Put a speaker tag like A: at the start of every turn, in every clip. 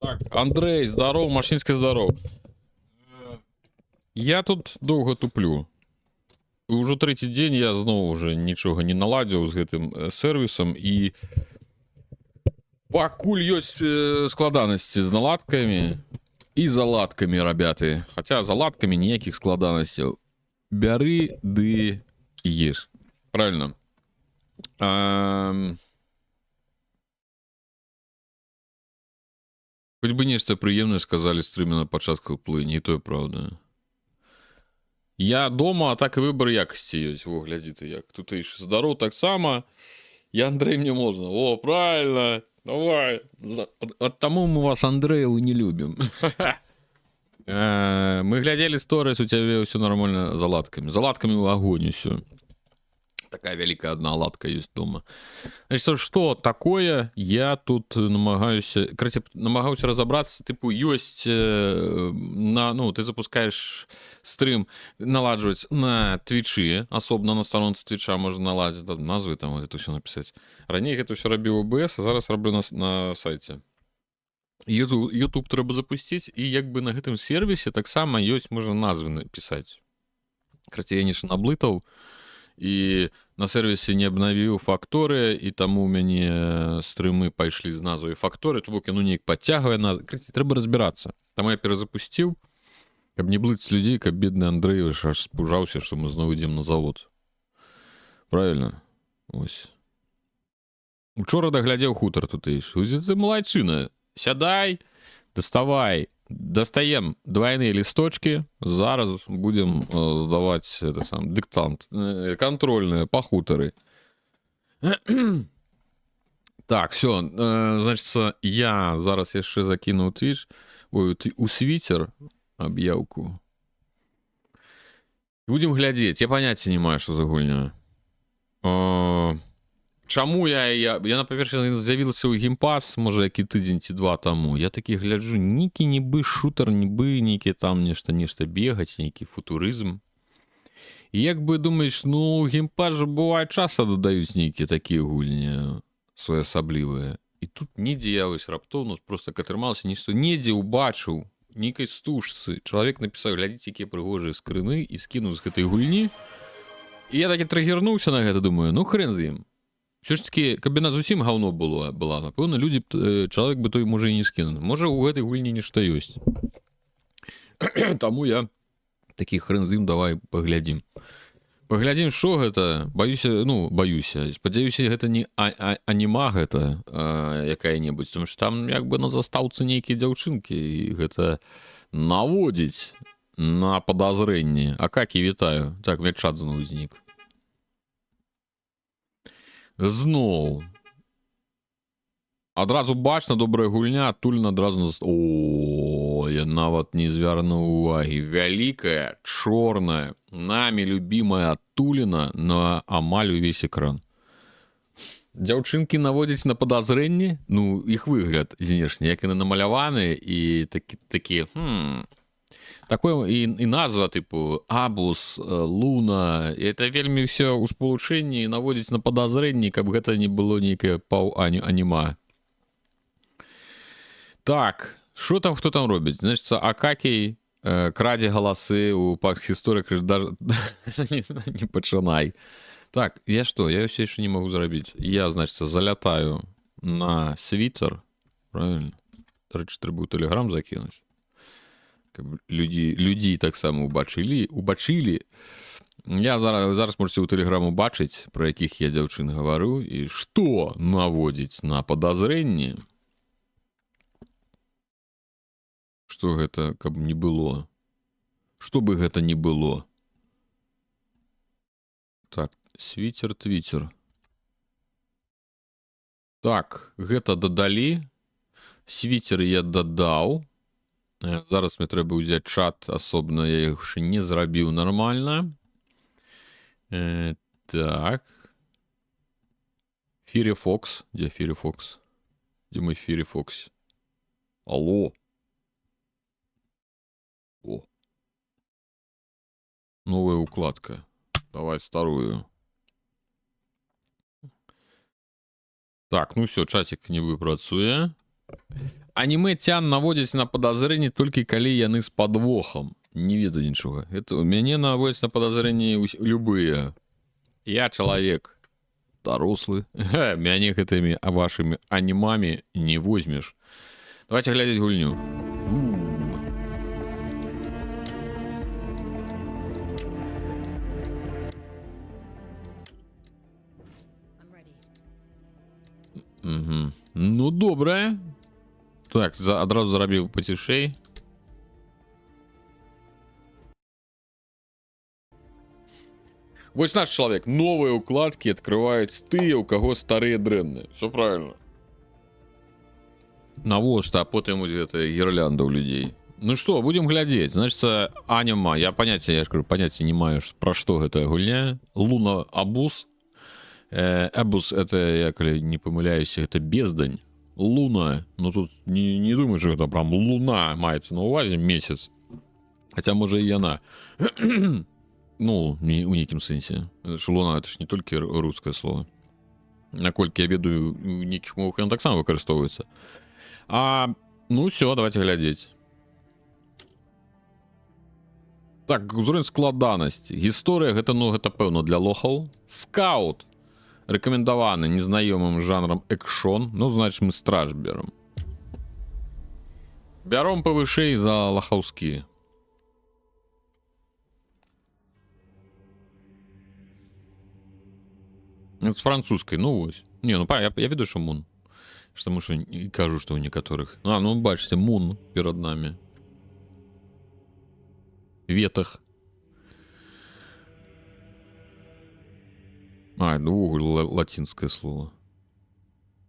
A: Так, Андрей, здоров, Машинский здоров. Я тут доўга туплю. Уже трэці дзень я зноў уже нічога не наладзіў з гэтым сервісам і пакуль ёсць складанасці з наладкамі і заладкамі, рабяты. Хаця заладкамі ніякіх складанасцяў. Бяры ды еш. Правильно. Хоць бы нешта прыемнае сказалі стрыме на пачатку плыні, і тое праўда. Я дома, а так і выбор якасці ёсць. Во, глядзі ты як. Тут і здароў таксама. І Андрэй мне можна. О, правильно. Давай. От таму мы вас, Андрэю, не любім. Мы глядзелі сторыс, у цябе ўсё нормально заладкамі. Заладкамі ў агонь усё. Такая вялікая одна ладка есть дома. Значит, что такое? Я тут намагаюся разобраться. Типу, есть ну, ты запускаешь стрим, наладживать на Твиче, особенно на сторонце Твича можно наладить, назвы там вот это все написать. Ранее это все робил OBS, а зараз роблю на сайте. YouTube трэба запустить, и як бы на гэтым сервисе таксама есть можно назвы написать. Короче, я не наблытаў. І на сервісе не абнавіў факторыя, і таму у мяне стрымы пайшлі з назвай факторы, то бок яно неяк падцягвае назву. Трэба разбірацца. Таму я перазапусціў, каб не блыць людзей, каб бедны Андрэй аж спужаўся, што мы зноў ідзем на завод. Правильно? Ось. Учора даглядзеў хутар тутэйшы. Ты малайчына. Сядай, доставай. Достаем двойные листочки. Зараз будем сдавать это сам диктант. Контрольные по хуторы. Так, все. Значит, я зараз яшчэ закину Twitch. Ой, у свитер объявку. Будем глядеть. Я понятия не маю, что за гульня. Чаму я например, з'явілася ў геймпас, можа, які тыдзень ці два таму. Я такі гляджу, нейкі нібы шутер, нібы нейкі там нешта бегаць, нейкі футурызм. І як бы думаеш, ну, геймпас жа бывае часа дадаюць нейкія такія гульні своеасаблівыя. І тут недзе я вось раптоўна просто атрымалася нешта, недзе ўбачыў нейкай стужцы. Чалавек напісаў, глядзіце, якія прыгожыя скрыны, і скінуў з гэтай гульні. І я такі трагернуўся на гэта, думаю, ну хрен з ім. Все ж таки, каб яна зусім гаўно была, напэўна, людзі, чалавек бы той, можа, і не скінуў. Можа, у гэтай гульні нешта ёсць. Таму я такі хрэн з ім, давай паглядзім. Паглядзім, што гэта. Баюся. Спадзяюся, гэта не аніма гэта якая-небудзь, тому што там як бы на застаўцы нейкія дзяўчынкі, і гэта наводзіць на падазрэнні. Акакі, вітаю. Так, мне чат зноў узнік. Зноў. Адразу бачна, добрая гульня, адтуль адразу... О, я нават не звярнуў увагі. Вялікая, чорная, намі любімая адтуліна на амаль увесь экран. Дзяўчынкі наводзяць на падазрэнні, ну, іх выгляд знешні, як яны намаляваны, і такі, такое і назва, типу, Абус, Луна, і это вельмі ўсё ў спалучэнні наводзіць на падазрэнні, каб гэта не было нейкае паўаніма. Так, што там, хто там робіць? Значыць, Акакій крадзе галасы ў пак-гісторык, даже не пачынай. Так, я што? Я ўсё яшчэ не магу зрабіць. Я, значыць, залятаю на світер, правильно? Дарэчы, трэба ў Тэлеграм закінуць. Каб людзі таксама убачылі. Я зараз можете ў Тэлеграм убачыць, пра якіх я дзяўчын гавару, і што наводзіць на падазрэнні. Што гэта, каб не было? Што бы гэта не было? Так, світер-твітер. Так, гэта дадалі. Світер я дадаў. Зараз мне трэба ўзяць чат асобна, я яшчэ не зрабіў нармальна. Так. Фіріфокс. Дзе Фіріфокс? Дзе мой Фіріфокс? Алло. О. Новая укладка. Давай старую. Так, ну все, чатик не працуе. Аніме цян наводзяць на падазрэнні толькі калі яны з падвохам. Не ведаю нічога. Это у мяне наводзяць на падазрэнні любыя. Я чалавек дарослы. Мяне гэтымі вашымі анімамі не возьмеш. Давайте глядзець гульню. Угу. Ну, добрае. Так, адразу зарабіў пацішэй. Вось наш чалавек. Новыя укладкі открываюць тыя, у каго старыя дрэнныя. Все правильно. Навошта, а потым вось гэта гірлянда ў людзей. Ну что, будем глядзець. Значится, анима. Я ж кажу, понятия не маю, пра што гэтая гульня. Луна Абус. Абус, это, я калі не памыляюся, это бездань. Луна. Ну тут не думаю, что это прям луна маецца на увазе, месяц. Хотя, можа, і яна. Ну, у нейкім сэнсе. Луна, это ж не толькі рускае слово. Наколькі я ведаю, у нейкіх мовах ён таксама выкарыстоўваецца. Ну все, давайте глядзець. Так, узровень складанасці. Гісторыя, гэта, ну, гэта пэўна для лохаў. Скаут. Рэкамендаваны незнаёмым жанрам экшон. Ну, значит, мы страж берем. Бяром павышэй за лахаўскі. Это с французской, ну вось. Не, ну я ведаю, что Мун. Потому что и кажу, что у некоторых. Ну бачите, Мун перед нами. Ветах. Ну латинское слово.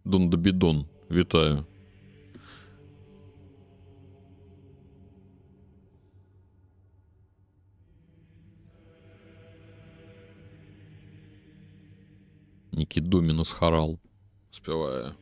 A: Дон да бидон. Витаю. Некий Доминус Харал. Спевая.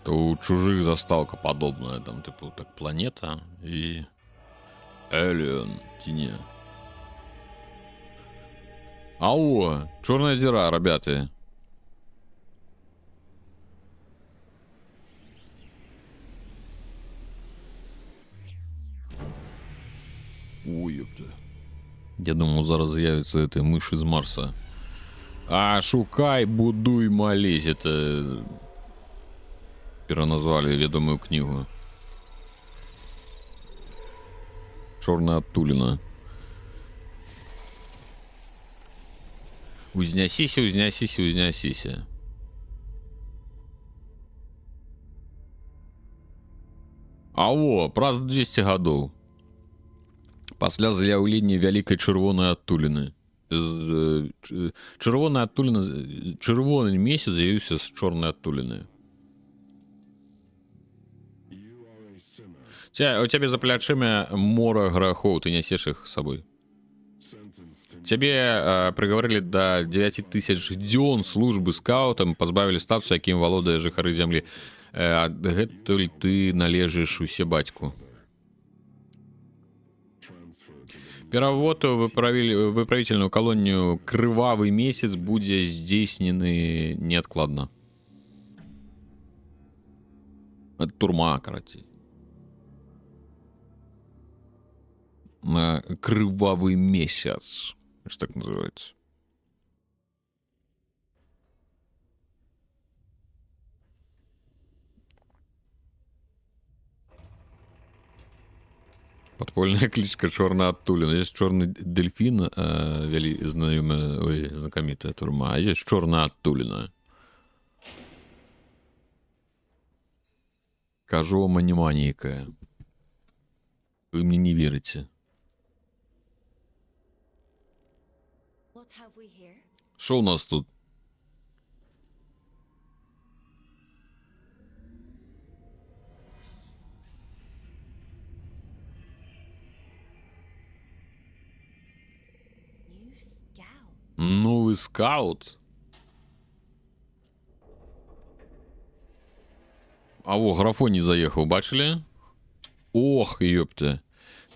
A: Это у чужих засталка подобная, там типа так планета и Alien тени. Ау, черная дыра, ребята. Ой, ёпта. Я думал, зараз з'явится эта мышь из Марса. Шукай, будуй, молись. Это переназвали ведомую книгу. Черная оттулина. Узнясися, узнясися, узнясися. Во, праз 200 гадоў. Пасля з'яўлення вялікай чырвонай адтуліны. Чырвоная адтуліна... Чырвоны месяц з'явіўся з чорнай адтуліны. У цябе за плячыма мора грахоў, ты нясеш іх з сабой. Цябе прыгаварылі да 9000 дзён службы скаутам, пазбавілі статусу, якім валодае жыхары зямлі. Гэтуль ты належыш усе бацьку. Перавод у выправительную колонию «Крывавый месяц» будзе здзейснены неадкладна. Это турма, карацей. На «Крывавый месяц». Что так называется? Подпольная кличка «Черная оттулина». Есть черный дельфин, знакомитая турма, а есть черная оттулина. Кажу вам аниманейкая. Вы мне не верите. Что у нас тут? Новый скаут. А во, графон не заехал, бачили? Ох, ёпта.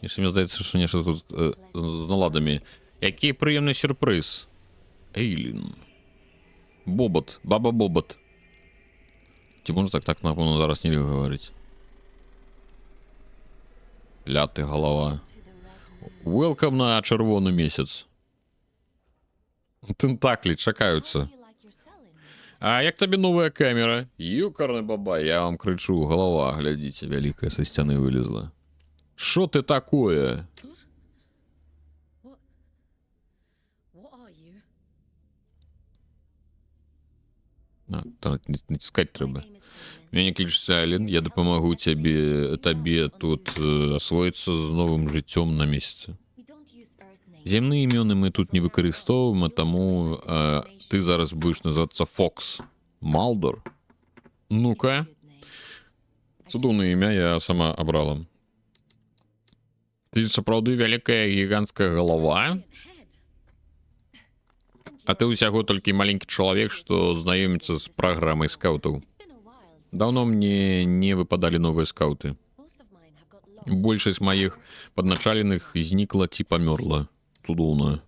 A: Если мне здається, що нечто тут з наладами. Який приємний сюрприз. Ейлін. Бобот, баба Бобот. Ті можна так, напевно, зараз не говорити. Ляти голова. Welcome на червоний місяць. Тентаклі чекаються. А як тобі нова камера? Юкарний баба, я вам кричу, голова, глядите, велика со стіни вилізла. Що ти такое? Не тискать треба. Меня кличется Айлен, я допомогу тобі тут освоїтися з новим життям на місяці. Земні імені ми тут не використовуємо, тому ти зараз будеш називатися Фокс. Малдор? Ну-ка. Цудовне ім'я я сама обрала. Ти сапраўды вялікая гігантська голова? А ты усяго толькі маленькі чалавек, што знаёміцца з праграмай скаутаў. Даўно мне не выпадалі новыя скауты. Большасць маіх падначаленых знікла ці памёрла. Цудоўна.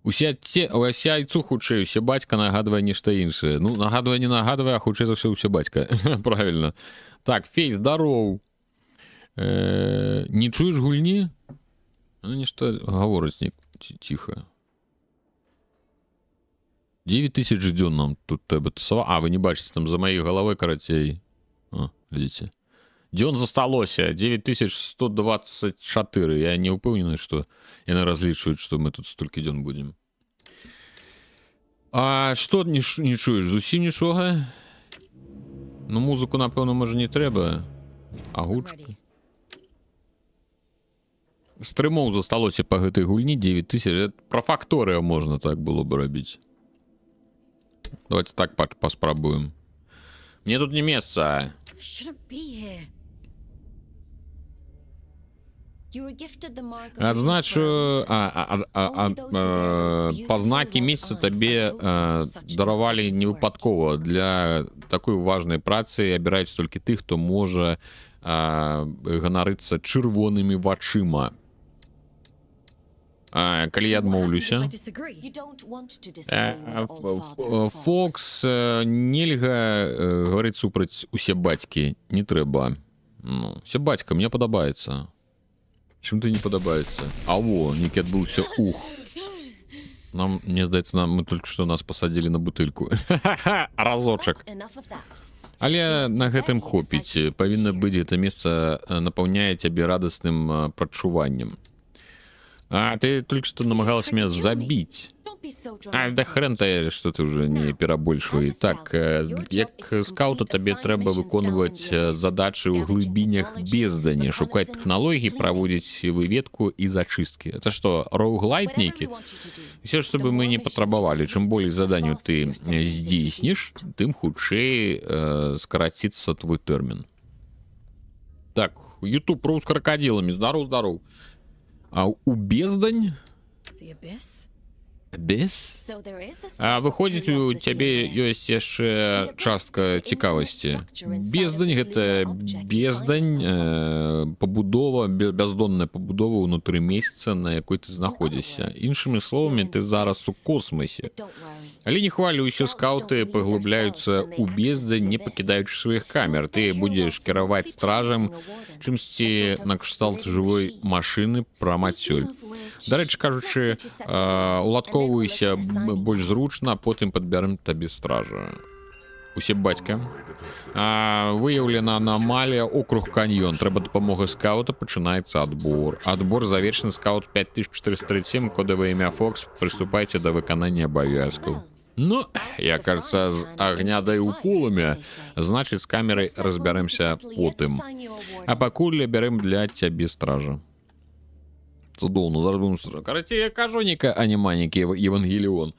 A: Уся айцу хутчэй, усе бацька нагадвае нешта іншае. Ну, нагадвае, не нагадвае, а хутчэй за ўсё усе бацька. Правильно. Так, Фей, здароў. Не чуеш гульні? Ну, нешта гаворыць ціха. 9000 дзён нам тут трэба тусаваць. А, вы не бачыце, там за маёй галавой карацей. О, видите. Дзён засталося, 9124. Я не ўпэўнены, што яны разлічваюць, што мы тут столькі дзён будзем. А што не чуеш? Зусім нічога? Ну, музыку, напэўна, можа, не трэба. Агучка. Стрымоў засталося па гэтай гульні 9000. Пра факторыю можна так было бы рабіць. Давайте так поспробуем. Мне тут не место. Адзначу, па знакі месяца табе даравалі невыпадкова. Для такой важнай працы абіраюць толькі тых, хто можа ганарыцца чырвонымі вачыма. Калі я адмоўлюся. Фокс, нельга гаварыць супраць усе бацькі. Не трэба. Ну, усе бацька, мне падабаецца. Чым ты не падабаецца? А во, некі адбыўся ух. Нам, мне здаецца, мы толькі што нас пасадзілі на бутыльку. Разочак. Але на гэтым хопіць. Павінна быць, гэта месца напаўняе цябе радасным пачуваннем. А ты только что намагалась меня забить. А, да хрен ты, что ты уже не перабольшвай. Так, як скаута табе трэба выконваць задачы ў глыбінях бездані, шукаць тэхналогіі, праводзіць выведку і зачысткі. Это что, роуглайт нейкі? Все, чтобы мы не патрабавалі. Чым болей заданняў ты здзейсніш, тым хутчэй скараціцца твой тэрмін. Так, YouTube роу з крокодилами. Здароў. А у бездань? Без? Выходзіць, у цябе ёсць яшчэ частка цікавасці. Бездань — гэта бездань, пабудова, бяздонная пабудова ўнутры месяца, на якой ты знаходзішся. Іншымі словамі, ты зараз у космосе. Але не хвалюйся, скауты паглыбляюцца ў бездань, не пакідаючы сваіх камер. Ты будзеш кіраваць стражам, чымсьці накшталт жывой машыны прама адсюль. Дарэчы кажучы, уладкоўвайся больш зручна, а потым падбярем табе стража. Усе бацька. Выяўлена анамалія, округ каньён. Трэба дапамога скаута, пачынаецца адбор. Адбор завершаны, скаут 5437, кодавае імя Фокс. Прыступайце да выканання абавязкаў. Ну, я, кажется, з агня даю полымя. Значыць, з камерай разбярэмся потым. А пакуль бярем для цябе стража. Цудоўно, зараз будем стража. Карацей, я кажу, а не маленькі Евангелион.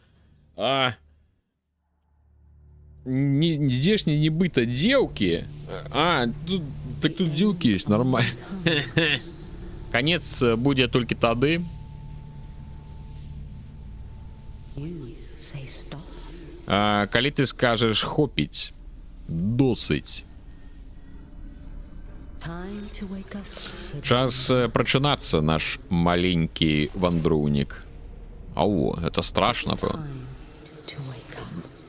A: Здешние не быта девки. Так тут девки есть, нормально. Конец будет только тады. Калі ты скажаш хопіць, досыць. Час прачынацца, наш маленькі вандроўнік. Ау, это страшно, пэўна.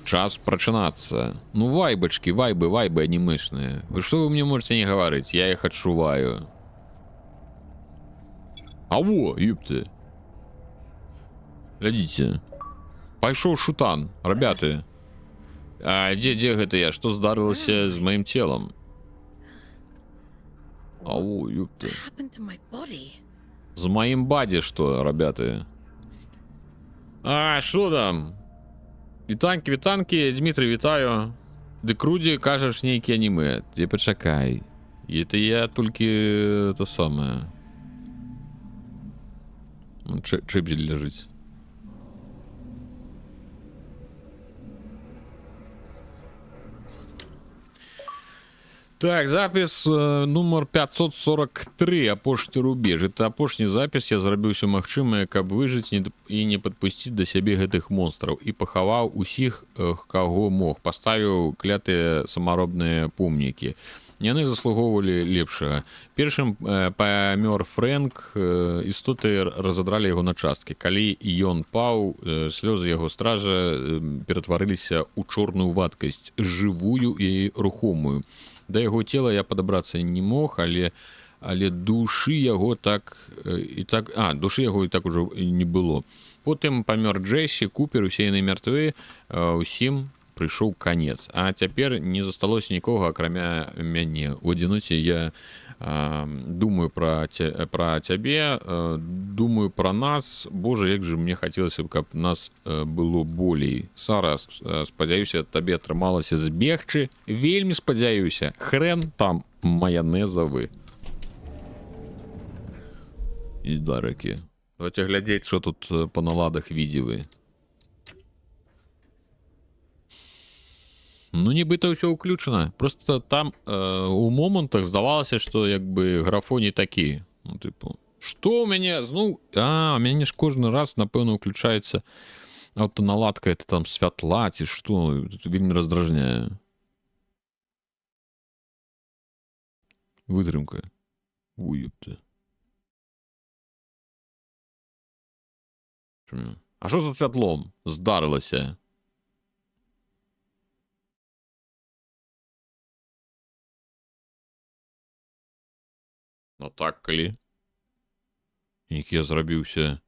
A: Час прачынацца. Ну, вайбачкі, вайбы анімешныя. Вы што вы мне можете не гаварыць? Я іх адчуваю. Аво, ёпты. Глядзіце. Пайшоў шутан, ребяты. А дзе гэта я? Што здарылася з маім целам? Ау, ёпты. З маім баді што, ребяты? А, што там? Вітанкі, Дмітрый, вітаю. Дык Рудзі, кажаш, нейкі анімэ. Ты пачакай. Это я толькі это самае. Чэпзель ляжыць. Так, запис нумар 543, апошні рубеж. Это апошні запіс, я зрабіў усё магчымае, каб выжыць і не падпусціць да сябе гэтых монстраў. І пахаваў усіх, каго мог. Паставіў клятыя самаробныя помнікі. Яны заслугоўвалі лепшага. Першым памёр Фрэнк, істоты разадралі яго на часткі. Калі ён паў, слёзы яго стража ператварыліся ў чорную вадкасць, жывую і рухомую. Да яго цела я падабрацца не мог, але душы яго душы яго і так ужо не было. Потым памёр Джэсі, Купер, усе яны мертвы, усім прыйшоў канец. А цяпер не засталося нікога, акрамя мяне. У адзіноце я думаю пра цябе, думаю пра нас. Боже, як же мне хацелася б, каб нас было болей. Сара, спадзяюся, табе атрымалася збегчы. Вельмі спадзяюся. Хрен там маянезавы. І дарыкі. Давайте глядзець, што тут па наладах відзівы. Ну, нібыта ўсё ўключана. Просто там у момантах здавалася, што як бы графон не такі. Ну, типу, што ў мяне? Ну, у мяне ж кожны раз, напэўна, ўключаецца аўтаналадка, это там святла, ці што. Это вельмі раздражняе. Вытрымка. Уёпты. А што за святлом здарылася? Ну так, калі. Які я зрабіўся.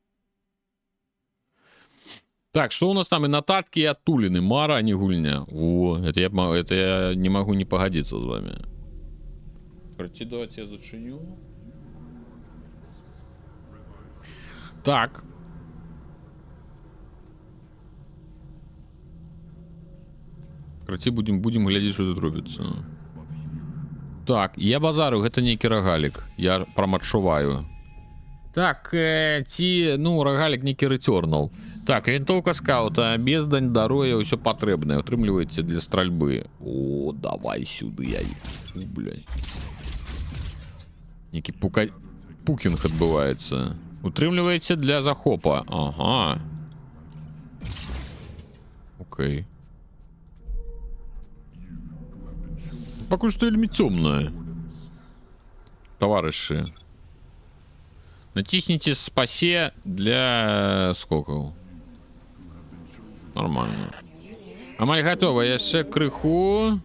A: Так, што ў нас там? І нататкі, і адтуліны. Мара, а не гульня. О, это я не магу не пагадзіцца з вами. Короче, давайте я зачиню. Так. Короче, будем глядзець, што тут робіцца. Так, я базару, гэта нейкі рагалік. Я прамадчуваю. Так, ну, рагалік нейкі рэтёрнал. Так, вінтоўка скаута, бездань, дароя, ўсё патрэбнае. Утрымліваеце для стральбы. О, давай сюды, блядь. Нейкі пукінг адбываецца. Утрымліваеце для захопа. Ага. Окей. Пакуль што вельмі цёмная. Таварышы. Націсніце спасе для скокаў. Нормально. Амаль гатова, яшчэ крыху.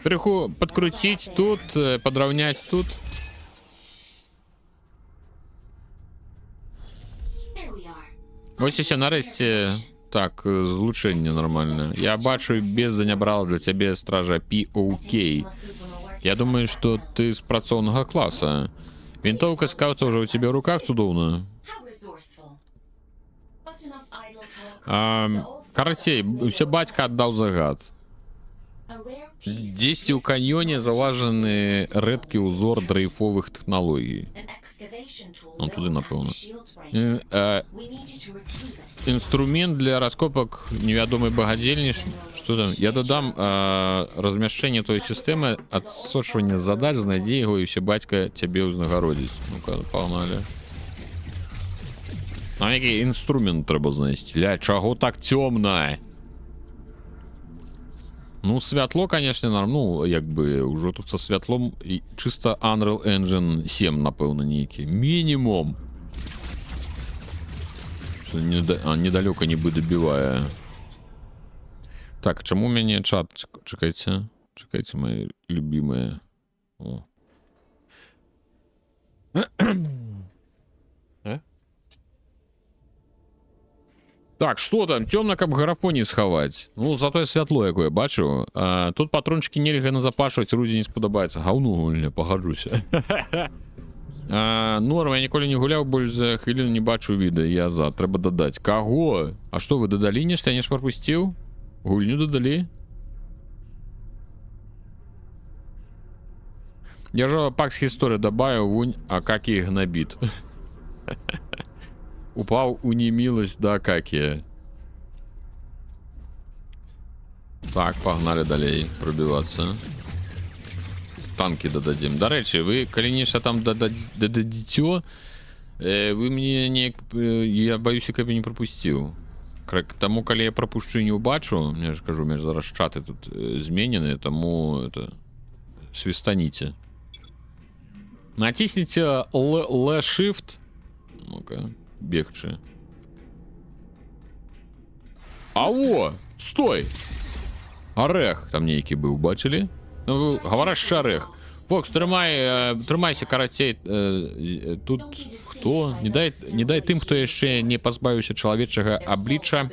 A: Крыху падкруціць тут, падраўняць тут. Вось і все, нарэшце. Так, злучэнне нормальное. Я бачу, бездань абрала для цябе стража POK. Я думаю, што ты з працоўнага класа. Вінтоўка скаута ўжо ў цябе ў руках цудоўна. Карацей, усе бацька аддаў загад. Дзесьці ў каньёне залажаны рэдкі ўзор дрейфовых тэхналогій. Он туды, напэўна. Инструмент для раскопок невядомой багадзельні. Что там? Я дадам размяшчэнне той сістэмы, адсочванне задач, знайдзі яго і ўсе бацька цябе ўзнагародзіць. Ну-ка, пагналі. Нам який інструмент треба знайти. Ля, чого так темно? Ну, святло, конечно, ну, якби, уже тут со святлом чисто Unreal Engine 7, напевно, некий. Минимум. Что недалеко не бы добивая. Так, чему у меня чат? Чекайте. Чекайте, мои любимые. О. Так, что там? Темно, каб графоні сховать. Ну, зато святло якое, бачу. Тут патрончики нельга назапашивать, Руді не сподобається. Гауну гульня, погоджуся. Норм, я ніколи не гуляв, больш за хвилину не бачу відео. Я за, треба додать. Кого? А что, вы додали нечто? Я не ж пропустил? Гульню додали? Я же пакс истории добавил, вунь, а каки гнобит. Упал у немилость, да, каки. Так, погнали далей пробиваться. Танки додадим. До речі, ви, коли нечто там додадите, вы мне не... Я боюсь, я бы не пропустил. К тому, коли я пропущу, не убачу, я же кажу, у меня зараз чаты тут зменены, тому это... Свистаните. Натисните L-Shift. Ну-ка, бегче. Аво! Стой! Орех там некий был, бачили? Ну, говорящий орех. Фокс, тримайся, каратей. Тут хто? Не дай тим, хто ще не позбавився чоловічого обличчя.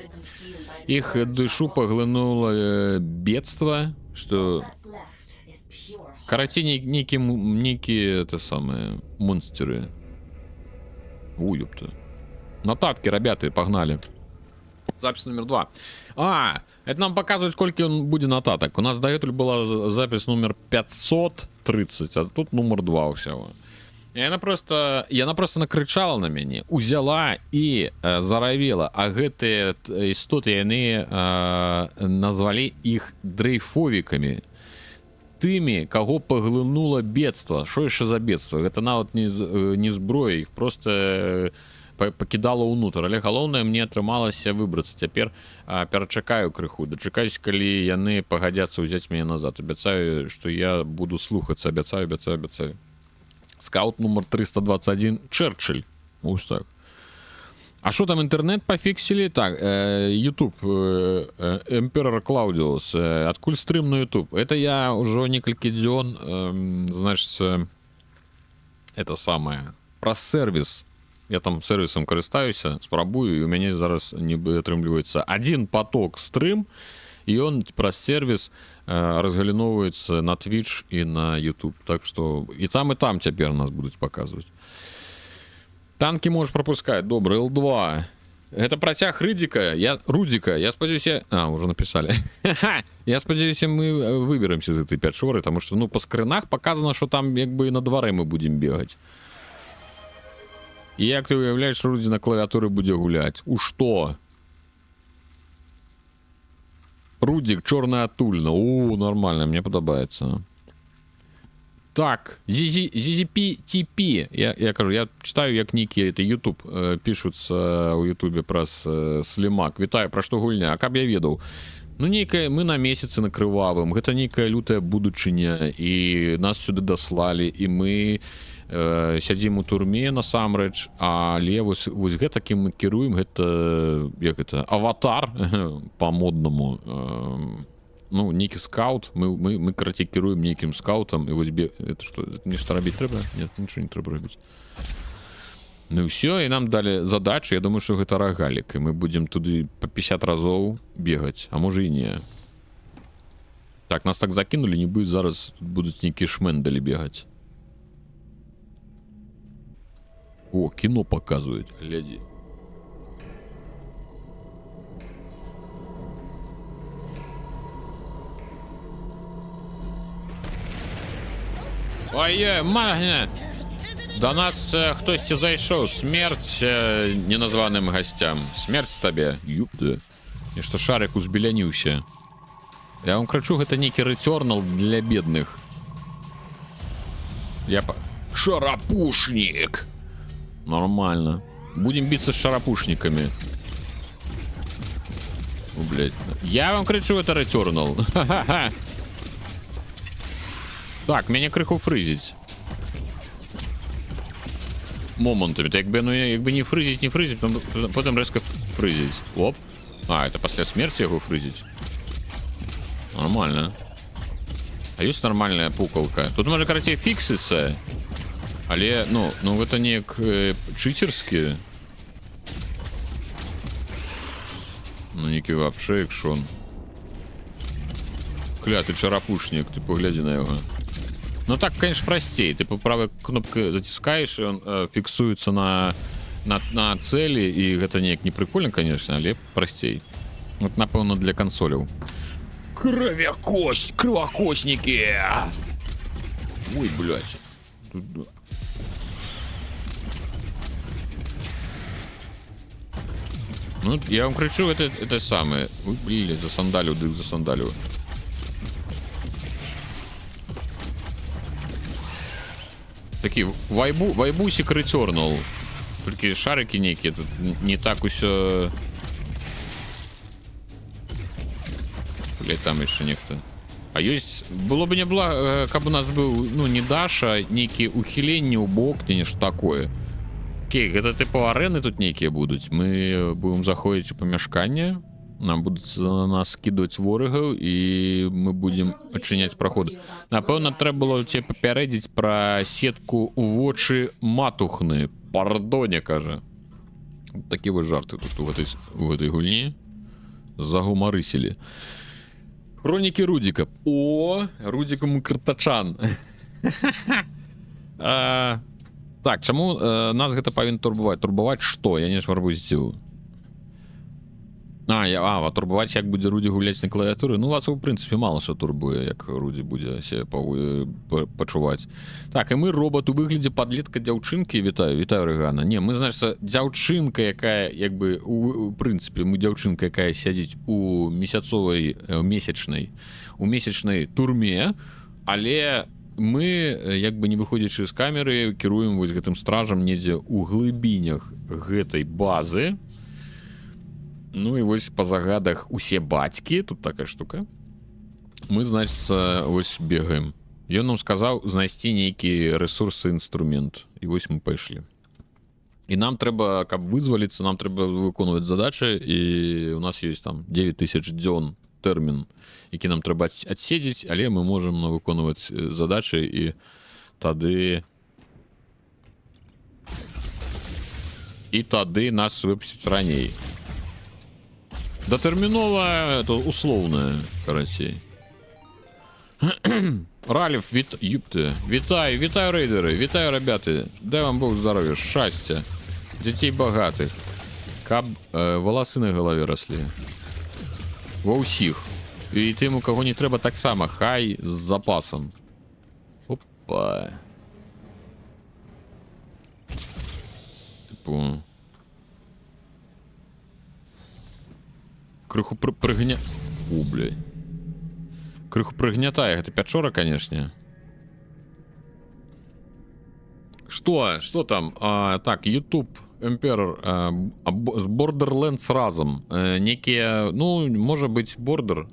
A: Их душу поглинуло бедство, что... Короче, некие это самое, монстры. Ой, ёпта. Нотатки, ребята, погнали. Запись номер 2. Это нам показывает, сколько он будет нотаток. У нас до этого была запись номер 530, а тут номер 2 всего. И она просто накричала на меня, узяла и заравела, а гэтые истоты, они назвали их дрейфовиками. Тымі, каго паглынула бедства. Що яшчэ за бедства? Гэта нават не зброя, іх просто пакідала ўнутр. Але галоўнае, мне атрымалася выбрацца. Цяпер перачакаю крыху. Дачакаюсь, калі яны пагадзяцца ўзяць мяне назад. Абяцаю, што я буду слухацца. Абяцаю. Скаут номер 321. Черчилль. Ось так. А что там, интернет пофиксили? Так, YouTube, Emperor Claudius, откуль стрим на YouTube? Это я уже несколько дзён, значит, это самое, про сервис. Я там сервисом користаюся, спрабую, и у меня зараз не атрымліваецца один поток стрим, и он про сервис разгаліноўваецца на Twitch и на YouTube. Так что и там теперь нас будут показывать. Танки можешь пропускать. Добрый, Л2. Это протяг Рудика. Я сподіваюся... уже написали. Я сподіваюся, мы выберемся из этой 5 шоры, потому что, ну, по скринах показано, что там, якби, на дворе мы будем бегать. И як ты уявляешь, Руди на клавиатуре будет гулять? У что? Рудик, черная тульна. Нормально, мне подобается. Так, ZZP. Я кажу, я читаю, як нікі, это YouTube пишуцца у YouTube праз Слімак. Вітаю, пра што гульня? А каб я ведаў? Ну, нейкая, мы на месяцы на крывавым. Гэта нейкая лютая будучыня, і нас сюды даслалі, і мы сядзім у турме насамрэч, але вось гэтакім мы кіруем, гэта, як это, аватар по-моднаму. Ну, некий скаут, мы короче, кируем неким скаутом, и вот это что, это мне что робить треба? Нет, ничего не треба робить. Ну и все, и нам дали задачу, я думаю, что это рогалик, и мы будем туды по 50 разов бегать, а может и не. Так, нас так закинули, не будет, зараз будут некие шмендали бегать. О, кино показывает, гляди. Ой, магня! До нас хтось зайшов. Смерть неназваным гостям. Смерть табе. Юпта. І што шарик узбеляніўся. Я вам крычу, гэта нейкі ретёрнал для бедных. Шарапушник! Нормально. Будем биться с шарапушниками. О, блядь. Я вам кричу, это Returnal. Так, меня крыху фризить. Моментами. Якби не фризить, потом резко фризить. Оп. А, это после смерти его фризить. Нормально. А есть нормальная пукалка. Тут може, короче, фікситься. Але, ну это не читерски. Ну, некий вообще экшон. Клятый чарапушник, ты погляди на его. Ну так, конечно, простей. Ты по правой кнопкой затискаешь, и он фиксуется на цели, и это не прикольно, конечно, але простей. Вот, напевно, для консолей. Кровокосники! Ой, блядь. Ну, я вам кричу, это самое. Ой, блин, засандалю, дых засандалю. Такие вайбусик Returnal. Только шарики некие, тут не так усё. Блять, там еще некто. А есть... Было бы не благо, как бы у нас был, ну, не Даша, некие ухиления, убок, нечто такое. Окей, это типа арены тут некие будут. Мы будем заходить у помешкания. Нам будут на нас скидывать ворогов, и мы будем очинять проходы. Напевно, треба було тебе попередить про сетку у вочі матухни. Пардоня, каже. Такі ви жарти тут в этой гульні. Загумарисили. Хроніки Рудіка. О, Рудіка Мукартачан. Так, чому нас гэта павінна турбаваць? Турбаваць што? Я не шварбузіў. Турбаваць, як будзе Рудзі гуляць на клавіатуры. Ну, вас, у прынцыпе, мала што турбуе, як Рудзі будзе себе пачуваць. Так, і мы робот у выглядзе падлетка дзяўчынкі. Вітаю, Рэгана. Не, мы, значыцца, дзяўчынка, якая, як бы, у прынцыпе, мы дзяўчынка, якая сядзіць у месячнай турме, але мы, як бы, не выходзячы з камеры, кіруем вось гэтым стражам недзе ў глыбінях гэтай базы. Ну і вось па загадах усе бацькі, тут такая штука. Мы, значыцца, вось бегаем. Ён нам сказаў знайсці нейкі рэсурсы, інструмент. І вось мы пайшлі. І нам трэба, каб вызваліцца, нам трэба выконваць задачы, і у нас ёсць там 9000 дзён тэрмін, які нам трэба адседзець, але мы можам выконваць задачы, і тады нас выпусцяць раней. Датэрмінова, это условное, карацей. Ралиф, вітаю, рейдеры, вітаю, ребята. Дай вам Бог здоровья, шчасця, дзяцей багатых, каб валасы на галаве рослі. Ва ўсіх. І тым, у каго не трэба, таксама, хай з запасам. Опа. Типу... Крыху прыгня... блядь. Крыху прыгнятае гэта пячора, канешне. Что там? Так, YouTube Emperor з Borderlands разом. Некія, ну, можа быць Border.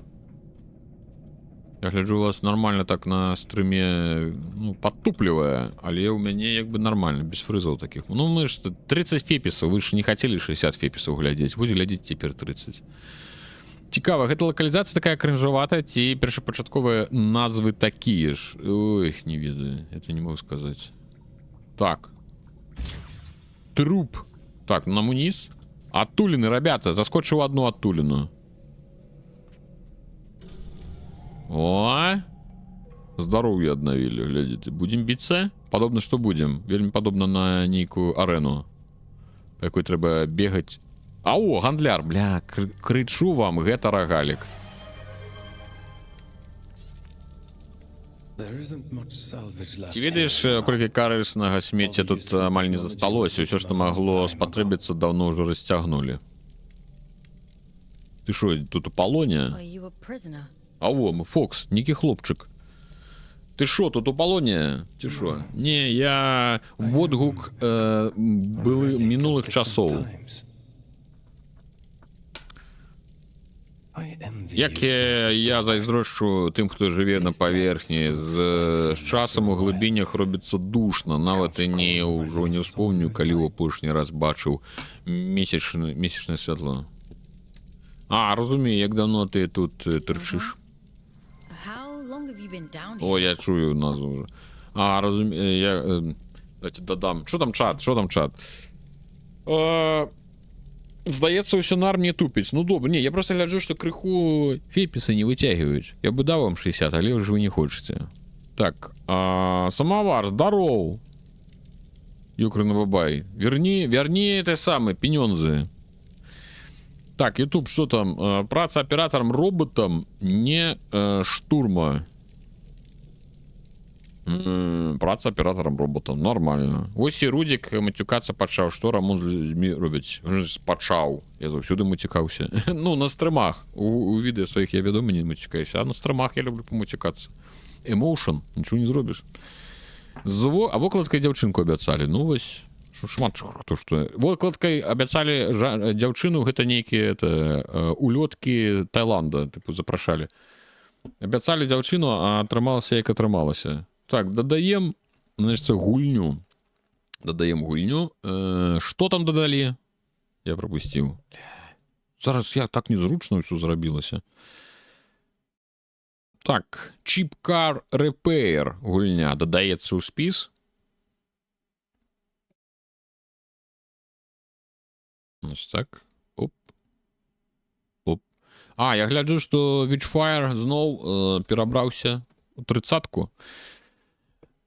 A: Я гляджу, у вас нормально так на стриме, ну, подтупливая, але у мяне як бы нормально, без фрызов таких. Ну, мы ж 30 фепісаў, вы ж не хотели 60 фепісаў глядзець, будзе глядзець цяпер 30. Цікава, гэта лакалізацыя такая крынжаватая, ці першапачатковыя назвы такія ж? Ой, не ведаю, это не могу сказаць. Так. Труп. Так, нам униз. Оттулины, ребята, заскочил одну оттулину. О! Здоровье обновили, глядите. Будем биться? Подобно что будем? Вельми подобно на некую арену. По якой трэба бегать. Ау, гандляр, бля, кричу вам, гэта рогалик. Ці ведаеш, колькі карыснага смецця тут амаль не засталося, ўсё, што магло спатрэбіцца, даўно ўжо расцягнулі. Ты шо, тут у палоне? Ау, Фокс, некі хлопчык. Ты шо, тут у палоне? Ці шо? Не, я водгук былы мінулых часоў. Як я зайздрошчу тым, хто жыве на паверхні, з часам у глыбінях робіцца душна, нават і ўжо не ўспомню, калі ў апошні раз бачыў месячнае святло. А, разумею, як давно ты тут тырчыш? О, я чую назву уже. А, разумею, я... Давайте додам. Що там чат? Що там чат? Здаецца, ўсё нар мне тупіць. Ну, добра. Не, я просто гляджу, што крыху фепісы не выцягиваюць. Я бы даў вам 60, але ж вы не хочаце. Так, самовар, здоров. Юкрын бабай. Верни те самые пенёнзы. Так, YouTube, что там? Праца оператором-роботом, не штурма. Праца аператарам-роботам, нормально. Вось і Рудзік матюкацца пачаў, што Рамон з людзьмі робіць. Пачаў. Я заўсёды матюкаўся. Ну, на стрымах. У відэа сваіх я, вядома, не матюкаюся, а на стрымах я люблю паматюкацца. Эмоушн, нічого не зробіш. А вокладкай дзяўчынку абяцалі. Ну, вось, шмат хто што. Вокладкай абяцалі дзяўчыну, гэта нейкія улёткі Таіланда, тыпу, запрашалі. Абяцалі дзяўчыну, а атрымалася, як атрымалася. Так, додаем, значит, гульню. Додаем гульню. Что там додали? Я пропустил. Зараз я так незручно все зрабілася. Так, Chip Car Repair гульня додаецца ў спіс. Ось так. Оп. Оп. А, я гляджу, што Witchfire зноў перабраўся у 30-ку.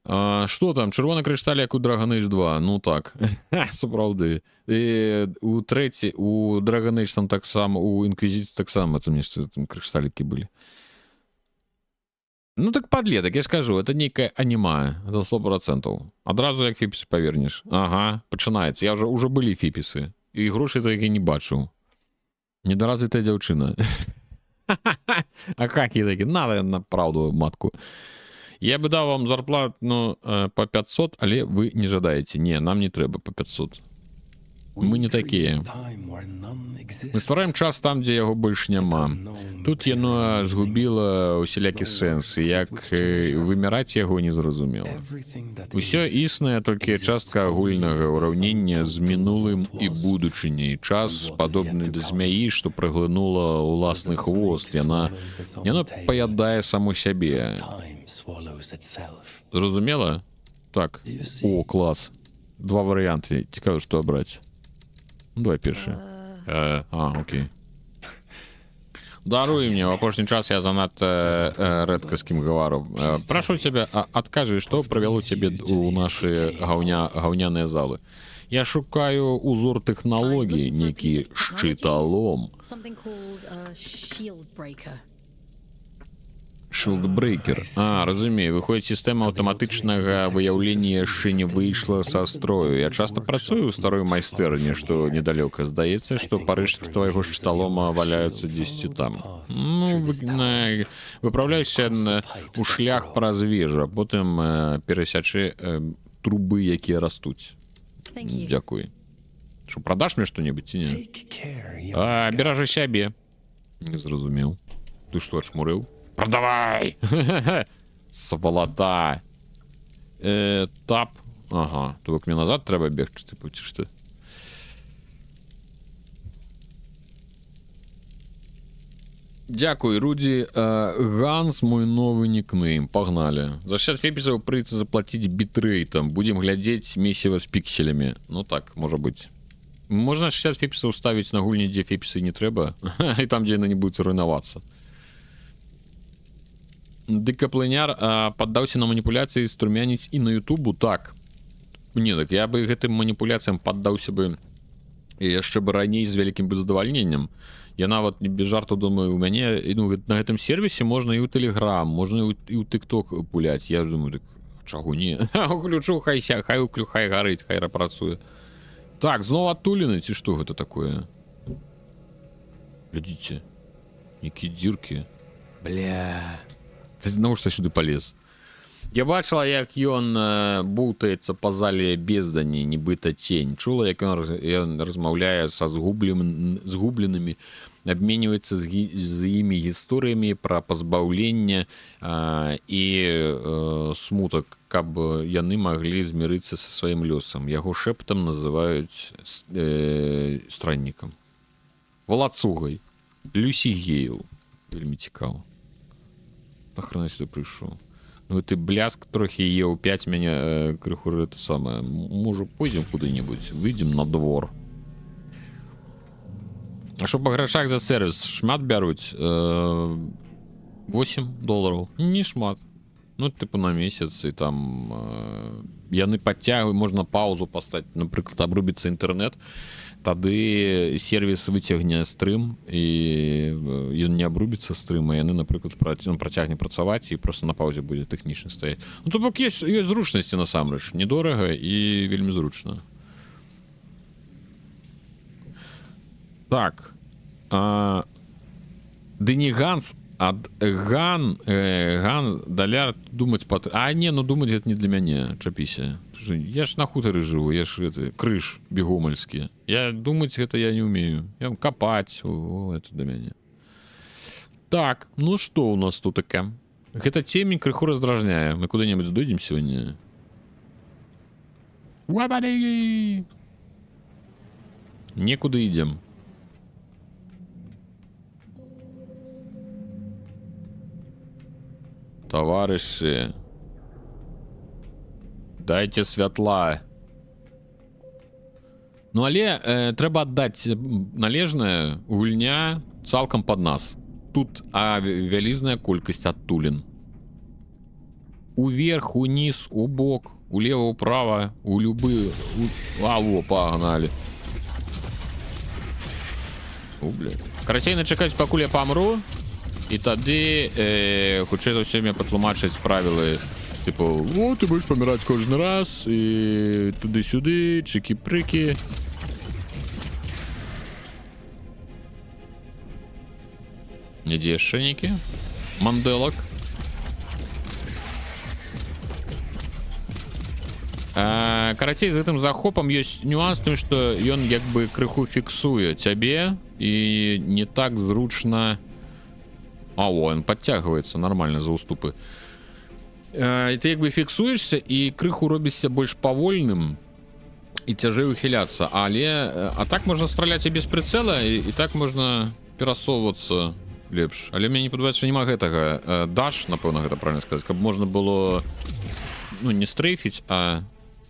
A: Что там? Червона кришталь, як у Dragon Age 2. Ну так. Сапраўды. І у трэці, у Dragon Age там так само, у Інквізіції так само там нешта там кришталікі былі. Ну так подлеток, я скажу, это нейкае аніме, это 100%. Адразу як фіпіс павернеш. Ага, пачынаецца. Я уже былі фіпісы. І грошай такі не бачыў. Недоразвітая дзяўчына. А как я такі? Надо на правду матку. Я бы дал вам зарплату по 500, але вы не жадаете. Не, нам не трэба по 500. Мы не такие. Мы ствараем час там, дзе яго больш няма. Тут яно згубіла усялякі сэнс, як выміраць яго не зразумела. Усё існае толькі частка агульнага ўраўнення з мінулым і будучыняй. Час падобны да змяі, што праглынула ўласны хвост. Яно паядае саму сябе. Зразумела? Так. О, клас. Два варыянты. Цікава, што абраць. Ну, давай першы. Окей. Даруй мне, в апошні час я занадта рэдка з кім гавару. Прашу цябе, адкажы, што правяло цябе ў нашы гаўняныя залы. Я шукаю узор тэхналогій, нейкі шчыталом. Shieldbreaker. Разумею, выходзіць, сістэма аўтаматычнага выяўлення яшчэ не выйшла са строю. Я часта працую ў старой майстэрні, што недалёка. Здаецца, што парышкі твайго шчыталома валяюцца дзесьці там. Ну, выпраўляюся у шлях праз вежу, а потым перасячы трубы, якія растуць. Дзякуй. Што, прадаш мне што-небудзь ці не? Беражы сябе. Не зразумеў. Ты што, адшмурыў? Продавай! Сволота! Тап. Ага. То мне назад треба бегчы, типу, ці што? Дякуй, Руді. Ганс, мой новы нікнейм. Погнали. За 60 фепісаў прыйдецца заплаціць бітрэйтам. Будем глядзець месіва з пікселямі. Ну так, можа быць. Можна 60 фепісаў ставіць на гульні, дзе фепісы не трэба. І там, дзе яны не будуць руйнавацца. Дэкаплыняр паддаўся на маніпуляцыі струмяніць і на ютубу. Так. Не, так я бы гэтым маніпуляцыям паддаўся бы яшчэ бы раней з вялікім бы задавальненнем. Я нават не без жарту думаю, у мяне на гэтым сервісе можна і ў Telegram, можна і ў TikTok пуляць. Я ж думаю, так чаго не? Уключу, хай гарыць, хай працуе. Так, зноў адтуліны, ці што гэта такое? Глядзіце. Якія дзіркі. Бля... Ты навошта сюды полез? Я бачила, як ён бутаецца па зале бездані, нібыта цень. Чула, як ён размаўляе са згубленымі, абменьваецца з імі гісторыямі пра пазбаўленне і смутак, каб яны маглі змірыцца са сваім лёсам. Яго шэптам называюць страннікам. Валацугай. Люсі Гейл. Вельмі цікава. Нахрена сюды прыйшоў? Ну ты бляск трохі еў 5 мяне крыху это самае. Можа пойдзем куды-небудзь, выйдзем на двор. А што па грашах за сервіс шмат бяруць? $8. Не шмат. Ну тыпу на месяц і там яны падцягваюць, можна паузу пастаць, напрыклад, абрубіцца інтэрнет. Тады сервіс выцягне стрым і ён не абрубіцца стрыма, яны, напрыклад, працягне працаваць і просто на паўзе будзе тэхнічна стаяць. Ну то бок ёсць зручнасці насамрэч, недорага і вельмі зручна. Так. Дениганс ад ган даляр думаць ну думаць гэта не для мяне, чапіся. Я ж на хутары жыву, я ж крыж бегомальскі. Я думаць гэта я не умею. Я капаць, это для мяне. Так, ну што у нас тут таке? Гэта цемень крыху раздражняе. Мы куды-небудзь дойдзем сёння? Некуды ідзем. Товарищи, дайте святла. Ну але трэба аддаць належнае, гульня цалкам пад нас. Тут вялізная колькасць адтулін. Уверх, униз, убок, улева, управа, у любы... Во, погнали. Карацей, начакаць, пакуль я памру. І тады, хутчэй за ўсё, мне патлумачаць правілы, типу, ты будеш паміраць кожны раз, і туды-сюды, чыкі-прыкі. Недзе яшчэ нейкі? Манделак. Карацей, з гэтым захопам ёсць нюанс, тым, што ён як бы крыху фіксуе цябе, і не так зручна... он подтягивается нормально за уступы. И ты як бы фіксуешься і крыху робішся больш павольным і цяжэй ухіляцца. А так можна страляць і без прыцэла, і так можна перасоўвацца лепш. Але мне не падабаецца, што няма гэтага. Даш, напэўна, гэта правильно сказаць, каб можна было не стрейфіць, а